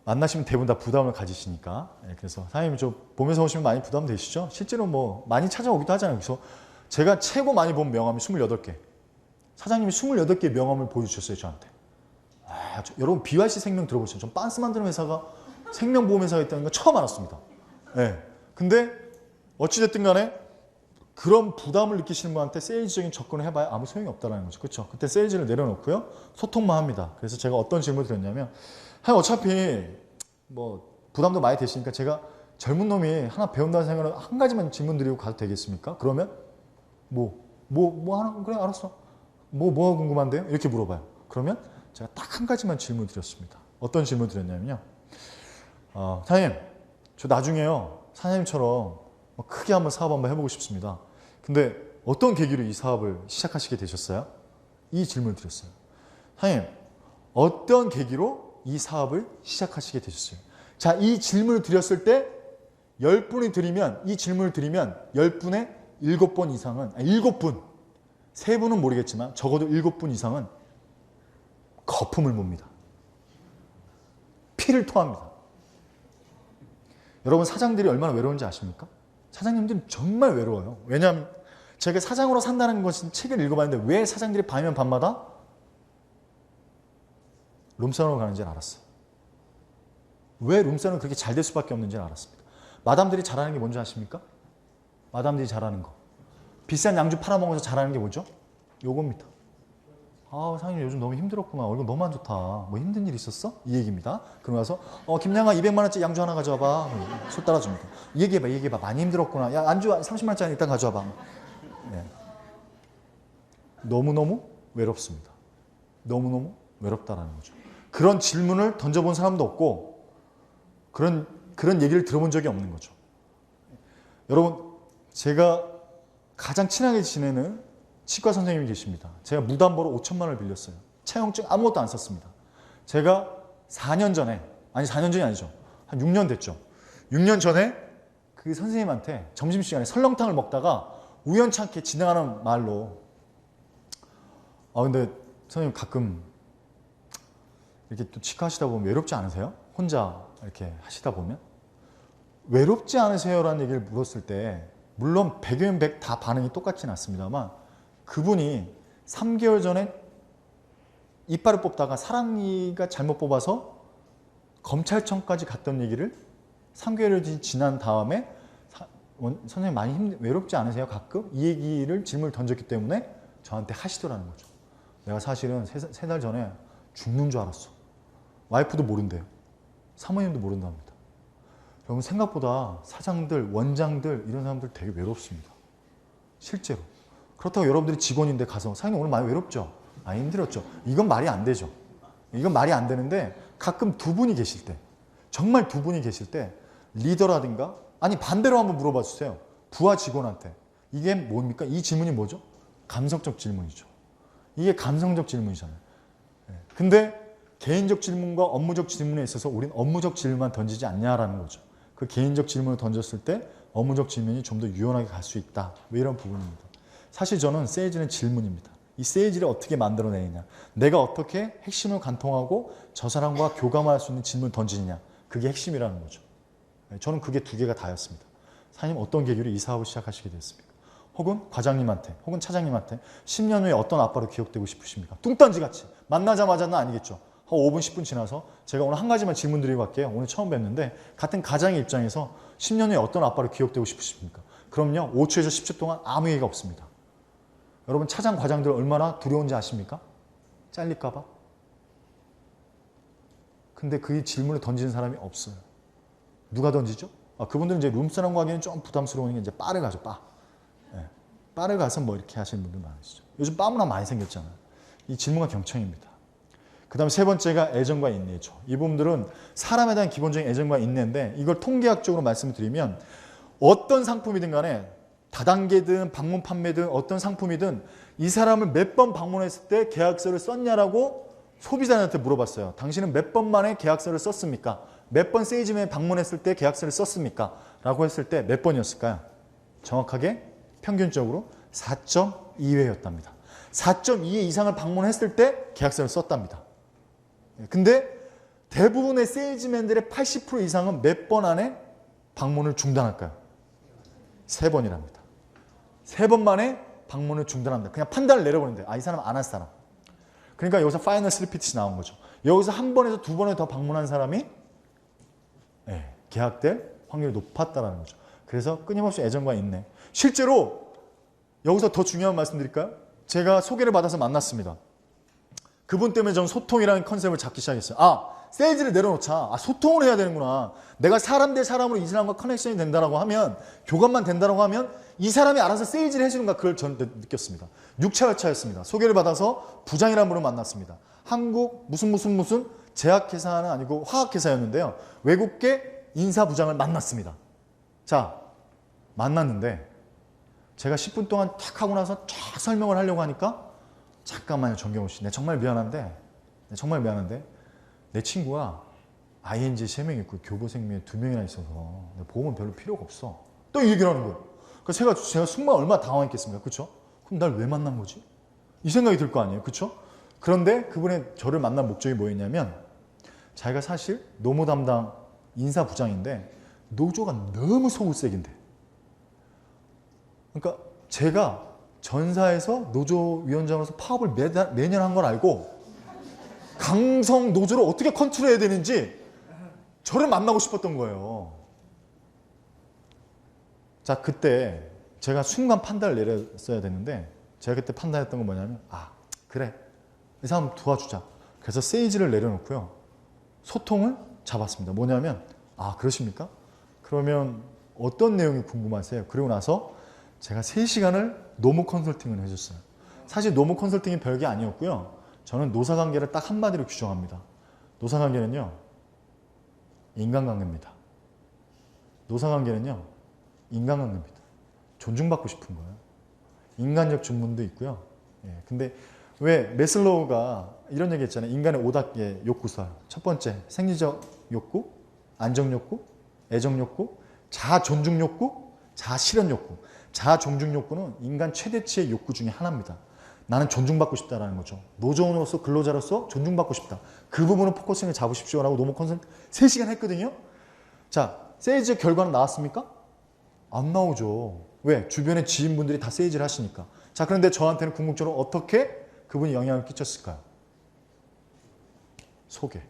만나시면 대부분 다 부담을 가지시니까 그래서 사장님 저 보면서 오시면 많이 부담되시죠? 실제로 많이 찾아오기도 하잖아요. 그래서 제가 최고 많이 본 명함이 28개. 사장님이 28개의 명함을 보여주셨어요, 저한테. 여러분 BYC 생명 들어보셨죠? 전 빤스 만드는 회사가 생명보험회사가 있다는 거 처음 알았습니다. 네. 근데 어찌됐든 간에 그런 부담을 느끼시는 분한테 세일즈적인 접근을 해봐야 아무 소용이 없다는 거죠. 그렇죠? 그때 세일즈를 내려놓고요. 소통만 합니다. 그래서 제가 어떤 질문을 드렸냐면 어차피 뭐 부담도 많이 되시니까 제가 젊은 놈이 하나 배운다는 생각을 한 가지만 질문 드리고 가도 되겠습니까? 그러면 뭐 하나? 그래 알았어. 뭐가 궁금한데요? 이렇게 물어봐요. 그러면 제가 딱 한 가지만 질문 드렸습니다. 어떤 질문 드렸냐면요. 사장님, 저 나중에요. 사장님처럼 크게 한번 사업 한번 해보고 싶습니다. 근데 어떤 계기로 이 사업을 시작하시게 되셨어요? 이 질문을 드렸어요. 사장님, 어떤 계기로 이 사업을 시작하시게 되셨어요? 자, 이 질문을 드렸을 때 10분이 드리면, 이 질문을 드리면 10분에 7번 이상은, 7분, 3분은 모르겠지만 적어도 7분 이상은 거품을 봅니다. 피를 토합니다. 여러분 사장들이 얼마나 외로운지 아십니까? 사장님들은 정말 외로워요. 왜냐하면 제가 사장으로 산다는 것은 책을 읽어봤는데 왜 사장들이 밤이면 밤마다 룸사롱을 가는지 알았어요. 왜 룸사롱이 그렇게 잘 될 수밖에 없는지 알았습니다. 마담들이 잘하는 게 뭔지 아십니까? 마담들이 잘하는 거. 비싼 양주 팔아먹어서 잘하는 게 뭐죠? 요겁니다. 사장님 요즘 너무 힘들었구나. 얼굴 너무 안 좋다. 뭐 힘든 일 있었어? 이 얘기입니다. 그러고 나서 김양아 200만 원짜리 양주 하나 가져와봐. 손 따라줍니다. 얘기해봐. 많이 힘들었구나. 야 안주 30만 원짜리 일단 가져와봐. 네. 너무너무 외롭습니다. 너무너무 외롭다라는 거죠. 그런 질문을 던져본 사람도 없고 그런 얘기를 들어본 적이 없는 거죠. 여러분 제가 가장 친하게 지내는 치과 선생님이 계십니다. 제가 무담보로 5천만 원을 빌렸어요. 차용증 아무것도 안 썼습니다. 제가 4년 전에, 4년 전이 아니죠. 한 6년 됐죠. 6년 전에 그 선생님한테 점심시간에 설렁탕을 먹다가 우연찮게 지나가는 말로 근데 선생님 가끔 이렇게 또 치과 하시다 보면 외롭지 않으세요? 혼자 이렇게 하시다 보면? 외롭지 않으세요라는 얘기를 물었을 때 물론 100이면 100 다 반응이 똑같진 않습니다만 그분이 3개월 전에 이빨을 뽑다가 사랑니가 잘못 뽑아서 검찰청까지 갔던 얘기를 3개월이 지난 다음에 선생님 많이 외롭지 않으세요? 가끔? 이 얘기를 질문을 던졌기 때문에 저한테 하시더라는 거죠. 내가 사실은 3달 전에 죽는 줄 알았어. 와이프도 모른대요. 사모님도 모른답니다. 여러분 생각보다 사장들, 원장들 이런 사람들 되게 외롭습니다. 실제로. 그렇다고 여러분들이 직원인데 가서 사장님 오늘 많이 외롭죠? 힘들었죠? 이건 말이 안 되죠. 이건 말이 안 되는데 가끔 두 분이 계실 때 정말 두 분이 계실 때 리더라든가 반대로 한번 물어봐 주세요. 부하 직원한테 이게 뭡니까? 이 질문이 뭐죠? 감성적 질문이죠. 이게 감성적 질문이잖아요. 근데 개인적 질문과 업무적 질문에 있어서 우린 업무적 질문만 던지지 않냐라는 거죠. 그 개인적 질문을 던졌을 때 업무적 질문이 좀 더 유연하게 갈 수 있다. 이런 부분입니다. 사실 저는 세일즈는 질문입니다. 이 세일즈를 어떻게 만들어내느냐. 내가 어떻게 핵심을 관통하고 저 사람과 교감할 수 있는 질문을 던지느냐. 그게 핵심이라는 거죠. 저는 그게 두 개가 다였습니다. 사장님 어떤 계기로 이 사업을 시작하시게 됐습니까? 혹은 과장님한테 혹은 차장님한테 10년 후에 어떤 아빠로 기억되고 싶으십니까? 뚱딴지같이 만나자마자는 아니겠죠. 5분 10분 지나서 제가 오늘 한 가지만 질문 드리고 갈게요. 오늘 처음 뵙는데 같은 가장의 입장에서 10년 후에 어떤 아빠로 기억되고 싶으십니까? 그럼요 5초에서 10초 동안 아무 얘기가 없습니다. 여러분 차장 과장들 얼마나 두려운지 아십니까? 잘릴까 봐. 근데 그 질문을 던지는 사람이 없어요. 누가 던지죠? 그분들은 이제 룸사롱 가기에는 좀 부담스러운 게 이제 바를 가죠. 바를 가서 뭐 이렇게 하시는 분들 많으시죠. 요즘 바문화 많이 생겼잖아요. 이 질문과 경청입니다. 그 다음에 세 번째가 애정과 인내죠. 이 부분들은 사람에 대한 기본적인 애정과 인내인데 이걸 통계학적으로 말씀을 드리면 어떤 상품이든 간에 다단계든 방문 판매든 어떤 상품이든 이 사람을 몇 번 방문했을 때 계약서를 썼냐라고 소비자한테 물어봤어요. 당신은 몇 번 만에 계약서를 썼습니까? 몇 번 세일즈맨에 방문했을 때 계약서를 썼습니까? 라고 했을 때 몇 번이었을까요? 정확하게 평균적으로 4.2회였답니다. 4.2회 이상을 방문했을 때 계약서를 썼답니다. 근데 대부분의 세일즈맨들의 80% 이상은 몇 번 안에 방문을 중단할까요? 3번이랍니다. 3번 만에 방문을 중단합니다. 그냥 판단을 내려버리는데 이 사람 안 할 사람. 그러니까 여기서 파이널 스리피치 나온 거죠. 여기서 한 번에서 두 번에 더 방문한 사람이 계약될 확률이 높았다는 거죠. 그래서 끊임없이 애정과 인내. 실제로 여기서 더 중요한 말씀 드릴까요? 제가 소개를 받아서 만났습니다. 그분 때문에 저는 소통이라는 컨셉을 잡기 시작했어요. 세일즈를 내려놓자. 소통을 해야 되는구나. 내가 사람 대 사람으로 이 사람과 커넥션이 된다라고 하면, 교감만 된다라고 하면 이 사람이 알아서 세일즈를 해주는가, 그걸 저는 느꼈습니다. 6차 열차였습니다. 소개를 받아서 부장이라는 분을 만났습니다. 한국 무슨 제약회사는 아니고 화학회사였는데요. 외국계 인사부장을 만났습니다. 자, 만났는데 제가 10분 동안 탁 하고 나서 쫙 설명을 하려고 하니까, 잠깐만요, 정경호 씨. 내 정말 미안한데 내 친구가 ING 3명 있고 교보생명에 2명이나 있어서 보험은 별로 필요가 없어. 또 이 얘기를 하는 거예요. 그래서 제가 정말 얼마나 당황했겠습니까? 그렇죠? 그럼 날 왜 만난 거지? 이 생각이 들 거 아니에요. 그렇죠? 그런데 그분의 저를 만난 목적이 뭐였냐면, 자기가 사실 노무 담당 인사부장인데 노조가 너무 속을 세긴데, 그러니까 제가 전사에서 노조위원장으로서 파업을 매년 한 걸 알고 강성 노조를 어떻게 컨트롤해야 되는지 저를 만나고 싶었던 거예요. 자, 그때 제가 순간 판단을 내렸어야 되는데, 제가 그때 판단했던 건 뭐냐면, 그래, 이 사람 도와주자. 그래서 세이지를 내려놓고요, 소통을 잡았습니다. 뭐냐면, 그러십니까? 그러면 어떤 내용이 궁금하세요? 그리고 나서 제가 3시간을 노무 컨설팅을 해줬어요. 사실 노무 컨설팅이 별게 아니었고요. 저는 노사관계를 딱 한마디로 규정합니다. 노사관계는요, 인간관계입니다. 노사관계는요, 인간관계입니다. 존중받고 싶은 거예요. 인간적 존문도 있고요. 근데 왜 메슬로우가 이런 얘기 했잖아요. 인간의 5단계 욕구설. 첫 번째, 생리적 욕구, 안정 욕구, 애정 욕구, 자아 존중 욕구, 자아 실현 욕구. 자아 존중 욕구는 인간 최대치의 욕구 중에 하나입니다. 나는 존중받고 싶다라는 거죠. 노조원으로서 근로자로서 존중받고 싶다. 그 부분을 포커싱을 잡으십시오라고 노무 컨설팅 3시간 했거든요. 자, 세이지 결과는 나왔습니까? 안 나오죠. 왜? 주변의 지인분들이 다 세이지를 하시니까. 자, 그런데 저한테는 궁극적으로 어떻게 그분이 영향을 끼쳤을까요? 소개.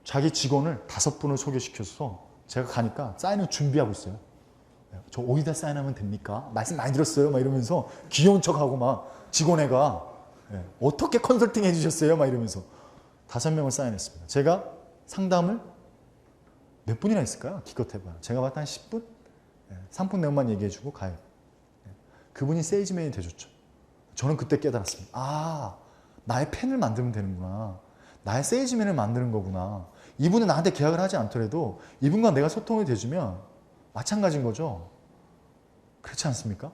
자기 직원을 5분을 소개시켜서 제가 가니까 사인을 준비하고 있어요. 저 어디다 사인하면 됩니까? 말씀 많이 들었어요. 막 이러면서 귀여운 척하고 막 직원애가 어떻게 컨설팅 해주셨어요? 막 이러면서 5명을 사인했습니다. 제가 상담을 몇 분이나 했을까요? 기껏해봐요. 제가 봤을 때 한 10분? 3분 내용만 얘기해주고 가요. 그분이 세일즈맨이 돼줬죠. 저는 그때 깨달았습니다. 나의 팬을 만들면 되는구나. 나의 세일즈맨을 만드는 거구나. 이분은 나한테 계약을 하지 않더라도 이분과 내가 소통이 돼주면 마찬가지인 거죠. 그렇지 않습니까?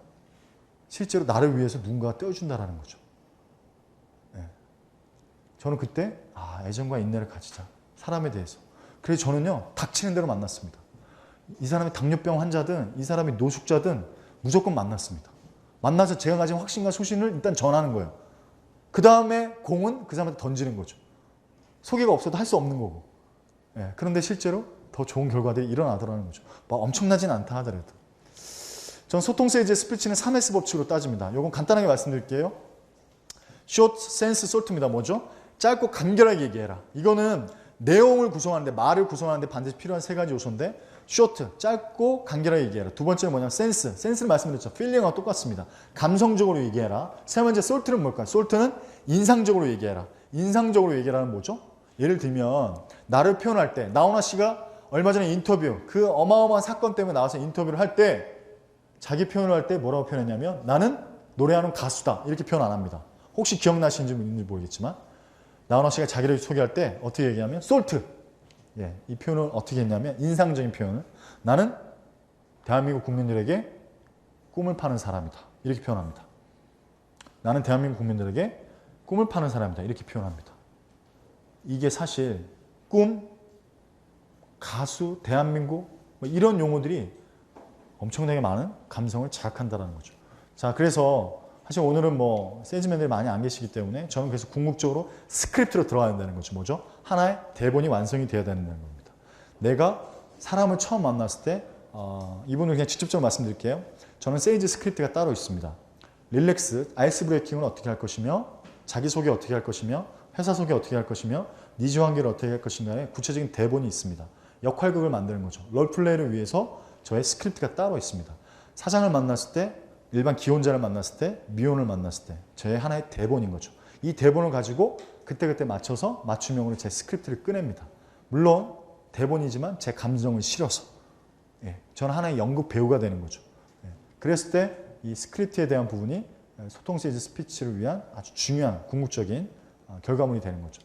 실제로 나를 위해서 누군가가 떼어준다라는 거죠. 저는 그때 애정과 인내를 가지자. 사람에 대해서. 그래서 저는요, 닥치는 대로 만났습니다. 이 사람이 당뇨병 환자든 이 사람이 노숙자든 무조건 만났습니다. 만나서 제가 가진 확신과 소신을 일단 전하는 거예요. 그 다음에 공은 그 사람한테 던지는 거죠. 소개가 없어도 할 수 없는 거고. 그런데 실제로 더 좋은 결과들이 일어나더라는 거죠. 막 엄청나진 않다 하더라도. 전 소통 세이지의 스피치는 3S 법칙으로 따집니다. 이건 간단하게 말씀드릴게요. Short, Sense, Salt입니다. 뭐죠? 짧고 간결하게 얘기해라. 이거는 내용을 구성하는데, 말을 구성하는데 반드시 필요한 3가지 요소인데, Short, 짧고 간결하게 얘기해라. 두 번째는 뭐냐면 Sense. Sense를 말씀드렸죠. Feeling하고 똑같습니다. 감성적으로 얘기해라. 세 번째 Salt는 뭘까요? Salt는 인상적으로 얘기해라. 인상적으로 얘기해라는 뭐죠? 예를 들면 나를 표현할 때, 나훈아 씨가 얼마 전에 인터뷰, 그 어마어마한 사건 때문에 나와서 인터뷰를 할 때 자기 표현을 할 때 뭐라고 표현했냐면, 나는 노래하는 가수다, 이렇게 표현 안 합니다. 혹시 기억나시는지 모르겠지만 나훈아 씨가 자기를 소개할 때 어떻게 얘기하면 솔트. 이 표현을 어떻게 했냐면, 인상적인 표현을, 나는 대한민국 국민들에게 꿈을 파는 사람이다, 이렇게 표현합니다. 나는 대한민국 국민들에게 꿈을 파는 사람이다, 이렇게 표현합니다. 이게 사실 꿈, 가수, 대한민국 이런 용어들이 엄청나게 많은 감성을 자극한다는 거죠. 자, 그래서 사실 오늘은 세일즈맨들이 많이 안 계시기 때문에 저는 그래서 궁극적으로 스크립트로 들어가야 된다는 거죠. 뭐죠? 하나의 대본이 완성이 되어야 된다는 겁니다. 내가 사람을 처음 만났을 때 이분을 그냥 직접적으로 말씀드릴게요. 저는 세일즈 스크립트가 따로 있습니다. 릴렉스, 아이스 브레이킹을 어떻게 할 것이며, 자기소개 어떻게 할 것이며, 회사 소개 어떻게 할 것이며, 니즈 관계를 어떻게 할 것인가에 구체적인 대본이 있습니다. 역할극을 만드는 거죠. 롤플레이를 위해서 저의 스크립트가 따로 있습니다. 사장을 만났을 때, 일반 기혼자를 만났을 때, 미혼을 만났을 때 저의 하나의 대본인 거죠. 이 대본을 가지고 그때그때 맞춰서 맞춤형으로 제 스크립트를 꺼냅니다. 물론 대본이지만 제 감정을 실어서 저는 하나의 연극 배우가 되는 거죠. 그랬을 때 이 스크립트에 대한 부분이 소통 세이지 스피치를 위한 아주 중요한 궁극적인 결과물이 되는 거죠.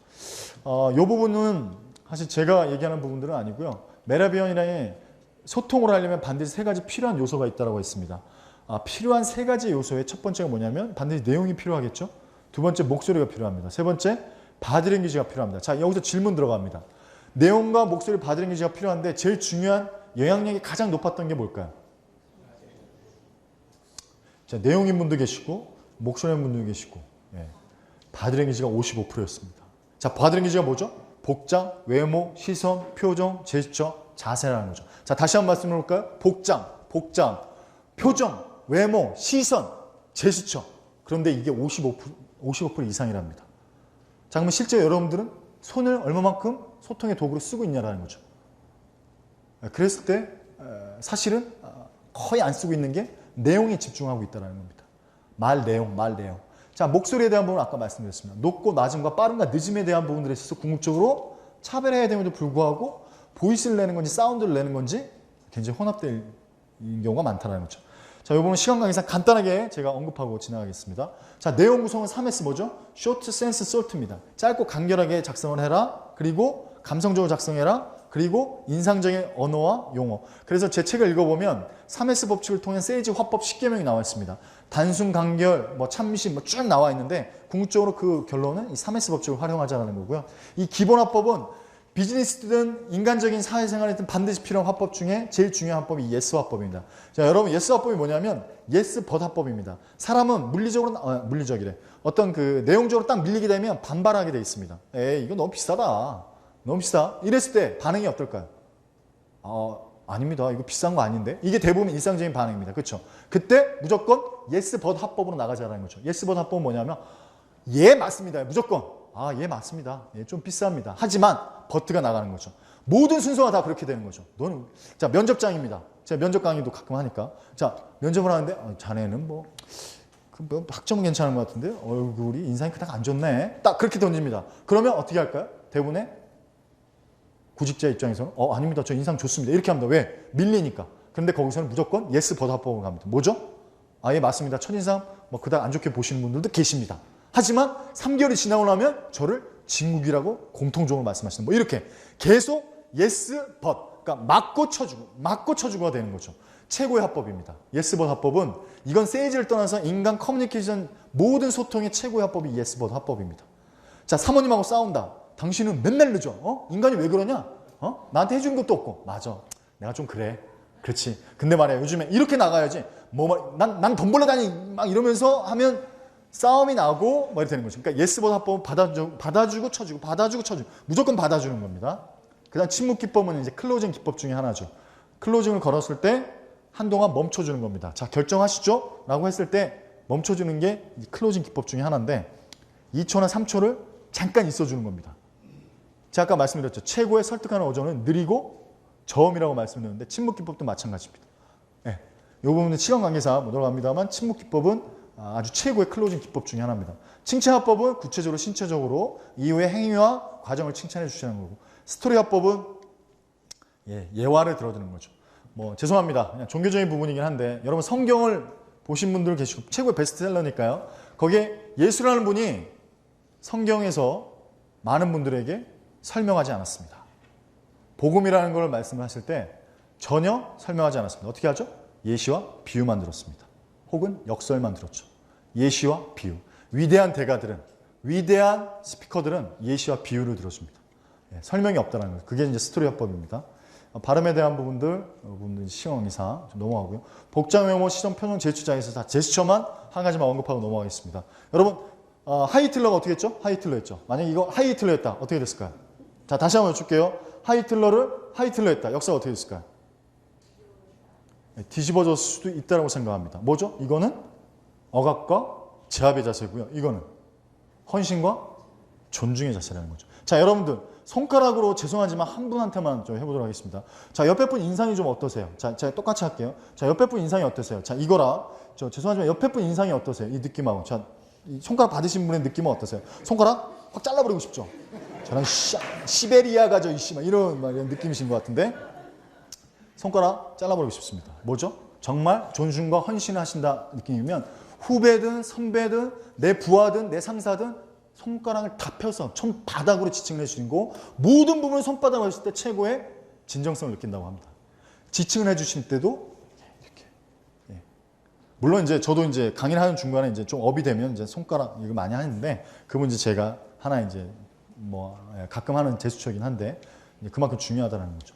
이 부분은 사실 제가 얘기하는 부분들은 아니고요. 메라비언이랑의 소통을 하려면 반드시 세 가지 필요한 요소가 있다고 했습니다. 필요한 세 가지 요소의 첫 번째가 뭐냐면 반드시 내용이 필요하겠죠. 두 번째 목소리가 필요합니다. 세 번째 바디랭귀지가 필요합니다. 자, 여기서 질문 들어갑니다. 내용과 목소리 바디랭귀지가 필요한데 제일 중요한 영향력이 가장 높았던 게 뭘까요? 자, 내용인 분도 계시고 목소리인 분도 계시고 바디랭귀지가 55%였습니다. 자, 바디랭귀지가 뭐죠? 복장, 외모, 시선, 표정, 제스처, 자세라는 거죠. 자, 다시 한번 말씀해 볼까요? 복장, 표정, 외모, 시선, 제스처. 그런데 이게 55% 이상이랍니다. 자, 그러면 실제 여러분들은 손을 얼마만큼 소통의 도구로 쓰고 있냐라는 거죠. 그랬을 때 사실은 거의 안 쓰고 있는 게 내용에 집중하고 있다는 겁니다. 말 내용. 자, 목소리에 대한 부분은 아까 말씀드렸습니다. 높고 낮음과 빠름과 늦음에 대한 부분들에 있어서 궁극적으로 차별해야 됨에도 불구하고 보이스를 내는 건지 사운드를 내는 건지 굉장히 혼합된 경우가 많다는 거죠. 자, 이 부분은 시간 관계상 간단하게 제가 언급하고 지나가겠습니다. 자, 내용 구성은 3S 뭐죠? Short, Sense, Salt입니다. 짧고 간결하게 작성을 해라. 그리고 감성적으로 작성해라. 그리고 인상적인 언어와 용어. 그래서 제 책을 읽어보면 3S 법칙을 통한 세이지 화법 10개명이 나와 있습니다. 단순, 간결, 참신 쭉 나와 있는데 궁극적으로 그 결론은 이 3S 법칙을 활용하자는 거고요. 이 기본 화법은 비즈니스든 인간적인 사회생활이든 반드시 필요한 화법 중에 제일 중요한 화법이 yes 화법입니다. 자, 여러분 yes 화법이 뭐냐면 yes but 화법입니다. 사람은 물리적이래. 어떤 그 내용적으로 딱 밀리게 되면 반발하게 돼 있습니다. 에이, 이거 너무 비싸다. 너무 비싸. 이랬을 때 반응이 어떨까요? 아닙니다. 이거 비싼 거 아닌데? 이게 대부분 일상적인 반응입니다. 그렇죠? 그때 무조건 yes but 화법으로 나가자는 거죠. yes but 화법은 뭐냐면 예 맞습니다. 무조건 예 맞습니다. 예, 좀 비쌉니다. 하지만 but가 나가는 거죠. 모든 순서가 다 그렇게 되는 거죠. 너는 자, 면접장입니다. 제가 면접 강의도 가끔 하니까 자, 면접을 하는데 자네는 학점은 괜찮은 것 같은데 얼굴이 인상이 그닥 안 좋네. 딱 그렇게 던집니다. 그러면 어떻게 할까요? 대부분의 구직자 입장에서는 아닙니다. 저 인상 좋습니다. 이렇게 합니다. 왜? 밀리니까. 그런데 거기서는 무조건 yes but 합법으로 갑니다. 뭐죠? 예 맞습니다. 첫인상 그닥 안 좋게 보시는 분들도 계십니다. 하지만 3개월이 지나고 나면 저를 진국이라고 공통적으로 말씀하시는 이렇게 계속 yes but 그러니까 맞고 쳐주고가 되는 거죠. 최고의 합법입니다. yes but 합법은 이건 세이지를 떠나서 인간 커뮤니케이션 모든 소통의 최고의 합법이 yes but 합법입니다. 자, 사모님하고 싸운다. 당신은 맨날 늦어. 인간이 왜 그러냐? 나한테 해준 것도 없고. 맞아. 내가 좀 그래. 그렇지. 근데 말이야. 요즘에 이렇게 나가야지. 난 돈 벌러 다니 막 이러면서 하면 싸움이 나고 이렇게 되는 거죠. 그러니까 예스보다 합법은 받아주고 쳐주고 무조건 받아주는 겁니다. 그다음 침묵 기법은 이제 클로징 기법 중에 하나죠. 클로징을 걸었을 때 한동안 멈춰주는 겁니다. 자, 결정하시죠? 라고 했을 때 멈춰주는 게 클로징 기법 중에 하나인데 2초나 3초를 잠깐 있어주는 겁니다. 제가 아까 말씀드렸죠. 최고의 설득하는 어조는 느리고 저음이라고 말씀드렸는데 침묵 기법도 마찬가지입니다. 네. 이 부분은 시간 관계상 못 들어갑니다만 침묵 기법은 아주 최고의 클로징 기법 중에 하나입니다. 칭찬 화법은 구체적으로 신체적으로 이후의 행위와 과정을 칭찬해 주시는 거고 스토리 화법은 예화를 들어주는 거죠. 죄송합니다. 그냥 종교적인 부분이긴 한데 여러분 성경을 보신 분들 계시고 최고의 베스트셀러니까요. 거기에 예수라는 분이 성경에서 많은 분들에게 설명하지 않았습니다. 복음이라는 걸 말씀하실 때 전혀 설명하지 않았습니다. 어떻게 하죠? 예시와 비유만 들었습니다. 혹은 역설만 들었죠. 예시와 비유. 위대한 대가들은, 위대한 스피커들은 예시와 비유를 들어줍니다. 설명이 없다는 거예요. 그게 이제 스토리 화법입니다. 발음에 대한 부분들 시간 이상 좀 넘어가고요. 복장, 외모, 시선, 표정, 제스처장에서 다 제스처만 한 가지만 언급하고 넘어가겠습니다. 여러분 하이틀러가 어떻게 했죠? 하이틀러 했죠. 만약에 이거 하이틀러 했다. 어떻게 됐을까요? 자, 다시 한번 여쭐게요. 하이틀러를 하이틀러 했다. 역사가 어떻게 됐을까요? 뒤집어졌을 수도 있다고 생각합니다. 뭐죠? 이거는 억압과 제압의 자세고요. 이거는 헌신과 존중의 자세라는 거죠. 자, 여러분들 손가락으로 죄송하지만 한 분한테만 좀 해보도록 하겠습니다. 자, 옆에 분 인상이 좀 어떠세요? 자, 제가 똑같이 할게요. 자, 옆에 분 인상이 어떠세요? 자, 이거라. 저 죄송하지만 옆에 분 인상이 어떠세요? 이 느낌하고. 자, 이 손가락 받으신 분의 느낌은 어떠세요? 손가락 확 잘라버리고 싶죠? 저는 시베리아 가죠, 이씨만 이런 느낌이신 것 같은데 손가락 잘라버리고 싶습니다. 뭐죠? 정말 존중과 헌신을 하신다 느낌이면 후배든 선배든 내 부하든 내 상사든 손가락을 다 펴서 손바닥으로 지칭을 해주시고 모든 부분을 손바닥으로 했을 때 최고의 진정성을 느낀다고 합니다. 지칭을 해주실 때도 이렇게. 예. 물론 이제 저도 이제 강의를 하는 중간에 이제 좀 업이 되면 이제 손가락 이거 많이 하는데 그분 이제 제가 하나 이제 뭐 가끔 하는 제스처이긴 한데 그만큼 중요하다는 거죠.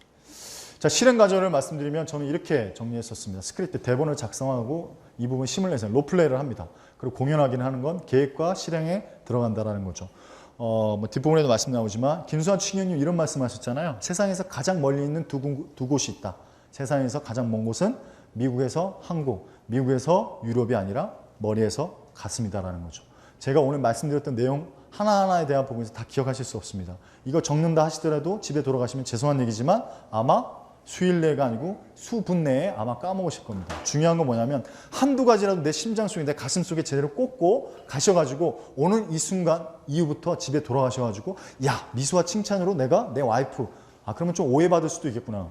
자, 실행 과정을 말씀드리면 저는 이렇게 정리했었습니다. 스크립트 대본을 작성하고 이 부분 힘을 내서 롤플레이를 합니다. 그리고 공연하기는 하는 건 계획과 실행에 들어간다라는 거죠. 뭐 뒷부분에도 말씀 나오지만 김수환 추기경님 이런 말씀하셨잖아요. 세상에서 가장 멀리 있는 두 곳이 있다. 세상에서 가장 먼 곳은 미국에서 한국, 미국에서 유럽이 아니라 머리에서 가슴이다라는 거죠. 제가 오늘 말씀드렸던 내용 하나하나에 대한 부분에서 다 기억하실 수 없습니다. 이거 적는다 하시더라도 집에 돌아가시면 죄송한 얘기지만 아마 수일 내가 아니고 수분 내에 아마 까먹으실 겁니다. 중요한 건 뭐냐면 한두 가지라도 내 심장 속에 내 가슴 속에 제대로 꽂고 가셔가지고 오늘 이 순간 이후부터 집에 돌아가셔가지고 야, 미소와 칭찬으로 내가 내 와이프 그러면 좀 오해받을 수도 있겠구나.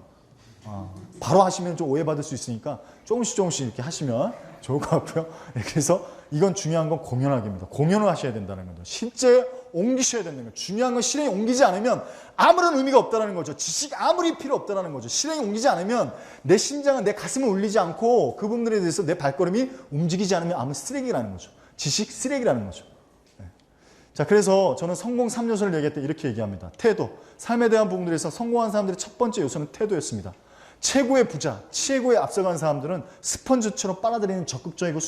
바로 하시면 좀 오해받을 수 있으니까 조금씩 이렇게 하시면 좋을 것 같고요. 그래서 이건 중요한 건 공연하기입니다. 공연을 하셔야 된다는 거죠. 실제 옮기셔야 된다는 거죠. 중요한 건 실행에 옮기지 않으면 아무런 의미가 없다는 거죠. 지식 아무리 필요 없다는 거죠. 실행에 옮기지 않으면 내 심장은 내 가슴을 울리지 않고 그분들에 대해서 내 발걸음이 움직이지 않으면 아무 쓰레기라는 거죠. 지식 쓰레기라는 거죠. 자, 그래서 저는 성공 3요소를 얘기할 때 이렇게 얘기합니다. 태도. 삶에 대한 부분들에서 성공한 사람들의 첫 번째 요소는 태도였습니다. 최고의 부자, 최고의 앞서간 사람들은 스펀지처럼 빨아들이는 적극적이고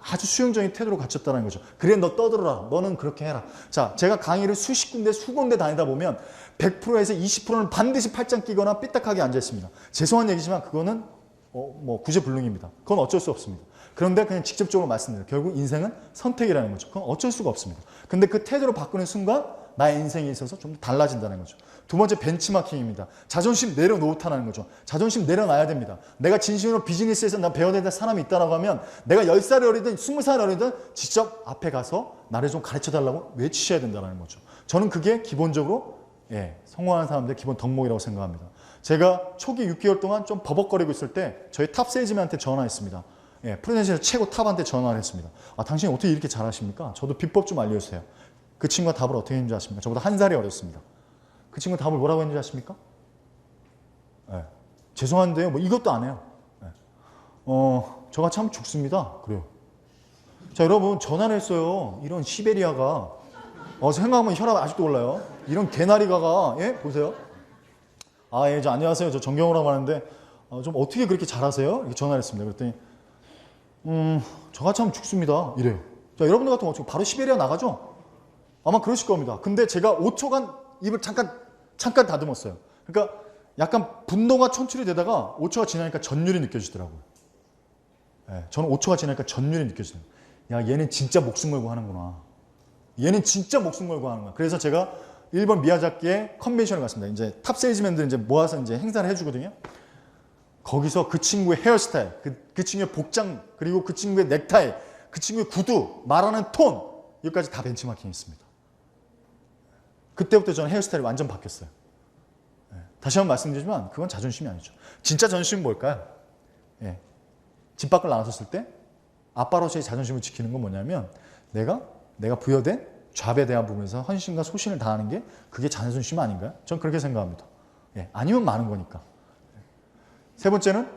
아주 수용적인 태도로 갖췄다는 거죠. 그래, 너 떠들어라. 너는 그렇게 해라. 자, 제가 강의를 수십 군데, 수군데 다니다 보면 100%에서 20%는 반드시 팔짱 끼거나 삐딱하게 앉아 있습니다. 죄송한 얘기지만 그거는 구제불능입니다. 그건 어쩔 수 없습니다. 그런데 그냥 직접적으로 말씀드려요. 결국 인생은 선택이라는 거죠. 그건 어쩔 수가 없습니다. 근데 그 태도를 바꾸는 순간 나의 인생에 있어서 좀 달라진다는 거죠. 두 번째 벤치마킹입니다. 자존심 내려놓다는 거죠. 자존심 내려놔야 됩니다. 내가 진심으로 비즈니스에서 나 배워야 될 사람이 있다고 하면 내가 10살이 어리든 20살이 어리든 직접 앞에 가서 나를 좀 가르쳐달라고 외치셔야 된다는 거죠. 저는 그게 기본적으로 성공하는 사람들의 기본 덕목이라고 생각합니다. 제가 초기 6개월 동안 좀 버벅거리고 있을 때 저희 탑 세일즈맨한테 전화했습니다. 프로젠셜 최고 탑한테 전화를 했습니다. 당신이 어떻게 이렇게 잘하십니까? 저도 비법 좀 알려주세요. 그 친구가 답을 어떻게 했는지 아십니까? 저보다 한 살이 어렸습니다. 그 친구가 답을 뭐라고 했는지 아십니까? 죄송한데요. 뭐 이것도 안 해요. 저가 참 죽습니다. 그래요. 자, 여러분 전화를 했어요. 이런 시베리아가 생각하면 혈압 아직도 올라요. 이런 개나리가가 보세요. 저 안녕하세요. 저 정경호라고 하는데 좀 어떻게 그렇게 잘하세요? 이렇게 전화를 했습니다. 그랬더니 저가 참 죽습니다. 이래요. 자, 여러분들 같은 거 바로 시베리아 나가죠? 아마 그러실 겁니다. 근데 제가 5초간 입을 잠깐 다듬었어요. 그러니까 약간 분노가 천출이 되다가 5초가 지나니까 전율이 느껴지더라고요. 저는 5초가 지나니까 전율이 느껴지더라고요. 야, 얘는 진짜 목숨 걸고 하는구나. 얘는 진짜 목숨 걸고 하는구나. 그래서 제가 일본 미야자키의 컨벤션을 갔습니다. 이제 탑 세일즈맨들 이제 모아서 이제 행사를 해주거든요. 거기서 그 친구의 헤어스타일, 그 친구의 복장, 그리고 그 친구의 넥타이, 그 친구의 구두, 말하는 톤, 여기까지 다 벤치마킹 했습니다. 그때부터 저는 헤어스타일이 완전 바뀌었어요. 다시 한번 말씀드리지만 그건 자존심이 아니죠. 진짜 자존심은 뭘까요? 집 밖을 나갔을 때 아빠로서의 자존심을 지키는 건 뭐냐면 내가 부여된 잡에 대한 부분에서 헌신과 소신을 다하는 게 그게 자존심 아닌가요? 전 그렇게 생각합니다. 아니면 많은 거니까. 세 번째는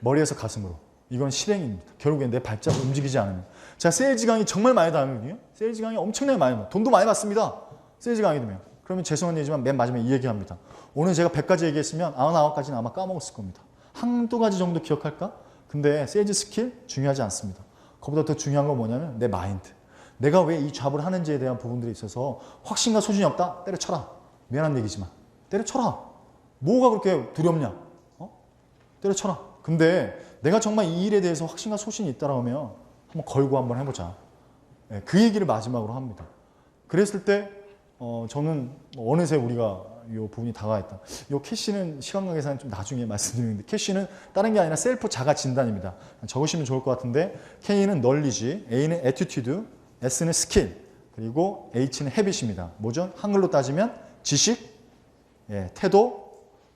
머리에서 가슴으로. 이건 실행입니다. 결국엔 내 발자국 움직이지 않으면. 제가 세일즈 강의 정말 많이 다니거든요. 세일즈 강의 엄청나게 많이 받아요. 돈도 많이 받습니다. 세일즈 강의 되면. 그러면 죄송한 얘기지만 맨 마지막에 이 얘기합니다. 오늘 제가 100가지 얘기했으면 99가지는 아마 까먹었을 겁니다. 한두 가지 정도 기억할까? 근데 세일즈 스킬 중요하지 않습니다. 그보다 더 중요한 건 뭐냐면 내 마인드. 내가 왜 이 잡을 하는지에 대한 부분들이 있어서 확신과 소신이 없다? 때려쳐라. 미안한 얘기지만. 때려쳐라. 뭐가 그렇게 두렵냐? 때려쳐라. 근데 내가 정말 이 일에 대해서 확신과 소신이 있다라고 하면 한번 걸고 한번 해보자. 그 얘기를 마지막으로 합니다. 그랬을 때 저는 어느새 우리가 요 부분이 다가 있다. 요 캐시는 시간과 계산은 좀 나중에 말씀드리는데 캐시는 다른 게 아니라 셀프 자가 진단입니다. 적으시면 좋을 것 같은데 K는 널리지, A는 애티튜드, S는 스킬, 그리고 H는 헤빗입니다. 뭐죠? 한글로 따지면 지식, 태도,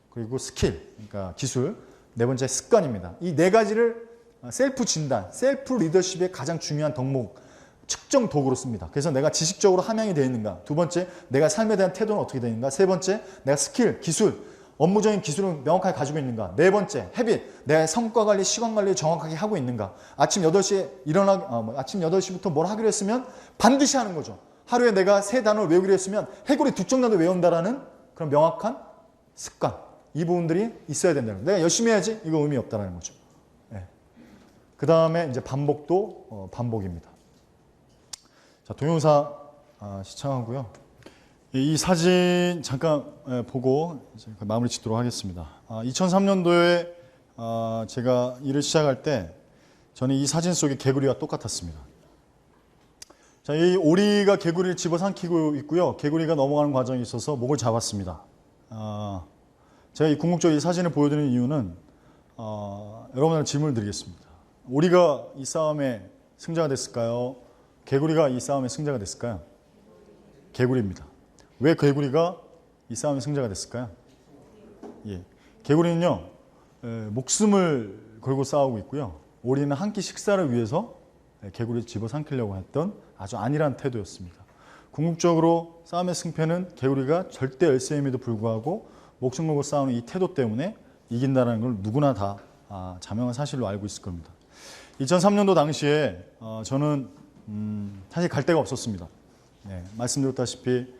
그리고 스킬, 그러니까 기술. 네 번째 습관입니다. 이 네 가지를 셀프 진단, 셀프 리더십의 가장 중요한 덕목, 측정 도구로 씁니다. 그래서 내가 지식적으로 함양이 되어 있는가. 두 번째, 내가 삶에 대한 태도는 어떻게 되어 있는가. 세 번째, 내가 스킬, 기술, 업무적인 기술을 명확하게 가지고 있는가. 네 번째, 헤빗, 내가 성과 관리, 시간 관리를 정확하게 하고 있는가. 아침 8시에 아침 8시부터 뭘 하기로 했으면 반드시 하는 거죠. 하루에 내가 3단어를 외우기로 했으면 해골이 2쪽 나도 외운다라는 그런 명확한 습관. 이 부분들이 있어야 된다는 거예요. 내가 열심히 해야지 이거 의미 없다라는 거죠. 그 다음에 이제 반복도 반복입니다. 자, 동영상 시청하고요. 이 사진 잠깐 보고 이제 마무리 짓도록 하겠습니다. 2003년도에 제가 일을 시작할 때 저는 이 사진 속의 개구리와 똑같았습니다. 자, 이 오리가 개구리를 집어삼키고 있고요. 개구리가 넘어가는 과정에 있어서 목을 잡았습니다. 제가 이 궁극적으로 이 사진을 보여드리는 이유는 여러분한테 질문을 드리겠습니다. 오리가 이 싸움에 승자가 됐을까요? 개구리가 이 싸움의 승자가 됐을까요? 개구리입니다. 왜 개구리가 이 싸움의 승자가 됐을까요? 개구리는요, 목숨을 걸고 싸우고 있고요. 오리는 한 끼 식사를 위해서 개구리를 집어삼키려고 했던 아주 안일한 태도였습니다. 궁극적으로 싸움의 승패는 개구리가 절대 열세임에도 불구하고 목숨 걸고 싸우는 이 태도 때문에 이긴다는 걸 누구나 다 자명한 사실로 알고 있을 겁니다. 2003년도 당시에 저는 사실 갈 데가 없었습니다. 말씀드렸다시피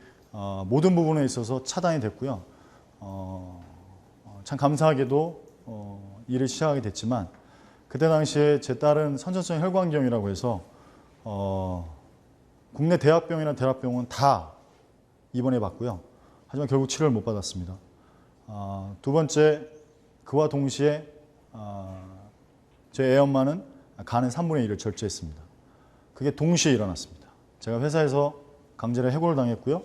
모든 부분에 있어서 차단이 됐고요. 참 감사하게도 일을 시작하게 됐지만 그때 당시에 제 딸은 선천성 혈관경이라고 해서 국내 대학병이나 대학병원 다 입원해 봤고요. 하지만 결국 치료를 못 받았습니다. 두 번째, 그와 동시에 제 애엄마는 간의 3분의 1을 절제했습니다. 그게 동시에 일어났습니다. 제가 회사에서 강제로 해고를 당했고요.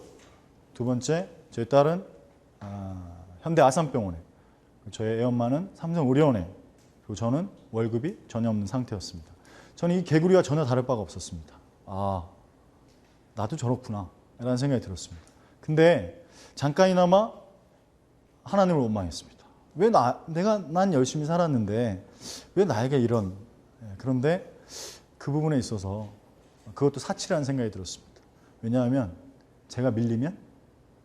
두 번째, 제 딸은 현대 아산병원에, 저의 애엄마는 삼성의료원에, 그리고 저는 월급이 전혀 없는 상태였습니다. 저는 이 개구리와 전혀 다를 바가 없었습니다. 나도 저렇구나 라는 생각이 들었습니다. 근데 잠깐이나마 하나님을 원망했습니다. 왜 난 열심히 살았는데 왜 나에게 이런. 그런데 그 부분에 있어서 그것도 사치라는 생각이 들었습니다. 왜냐하면 제가 밀리면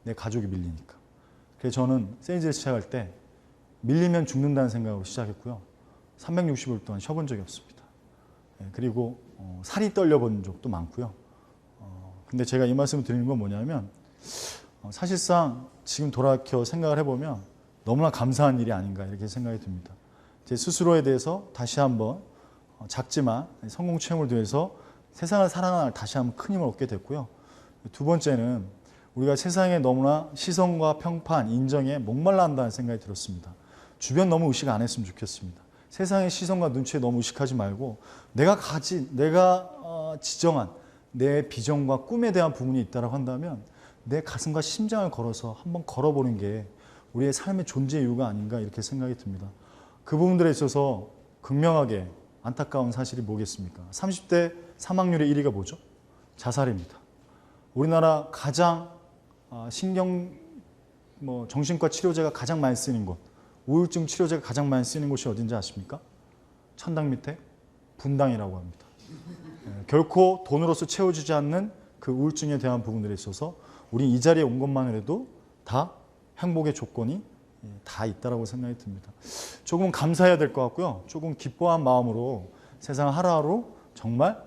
내 가족이 밀리니까. 그래서 저는 세일즈를 시작할 때 밀리면 죽는다는 생각으로 시작했고요. 360일 동안 쉬어본 적이 없습니다. 그리고 살이 떨려본 적도 많고요. 근데 제가 이 말씀을 드리는 건 뭐냐면 사실상 지금 돌아켜 생각을 해보면 너무나 감사한 일이 아닌가 이렇게 생각이 듭니다. 제 스스로에 대해서 다시 한번 작지만 성공 체험을 통해서 세상을 살아나갈 다시 한번 큰 힘을 얻게 됐고요. 두 번째는 우리가 세상에 너무나 시선과 평판, 인정에 목말라 한다는 생각이 들었습니다. 주변 너무 의식 안 했으면 좋겠습니다. 세상의 시선과 눈치에 너무 의식하지 말고 내가 지정한 내 비전과 꿈에 대한 부분이 있다고 한다면 내 가슴과 심장을 걸어서 한번 걸어보는 게 우리의 삶의 존재 이유가 아닌가 이렇게 생각이 듭니다. 그 부분들에 있어서 극명하게 안타까운 사실이 뭐겠습니까? 30대 사망률의 1위가 뭐죠? 자살입니다. 우리나라 가장 정신과 치료제가 가장 많이 쓰이는 곳, 우울증 치료제가 가장 많이 쓰이는 곳이 어딘지 아십니까? 천당 밑에 분당이라고 합니다. 결코 돈으로서 채워주지 않는 그 우울증에 대한 부분들에 있어서 우리 이 자리에 온 것만으로도 다 행복의 조건이 다 있다라고 생각이 듭니다. 조금 감사해야 될 것 같고요. 조금 기뻐한 마음으로 세상 하루하루 정말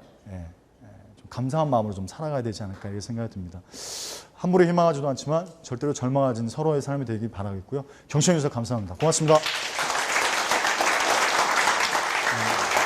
좀 감사한 마음으로 좀 살아가야 되지 않을까 이렇게 생각이 듭니다. 함부로 희망하지도 않지만 절대로 절망하지 않는 서로의 삶이 되길 바라겠고요. 경청해 주셔서 감사합니다. 고맙습니다.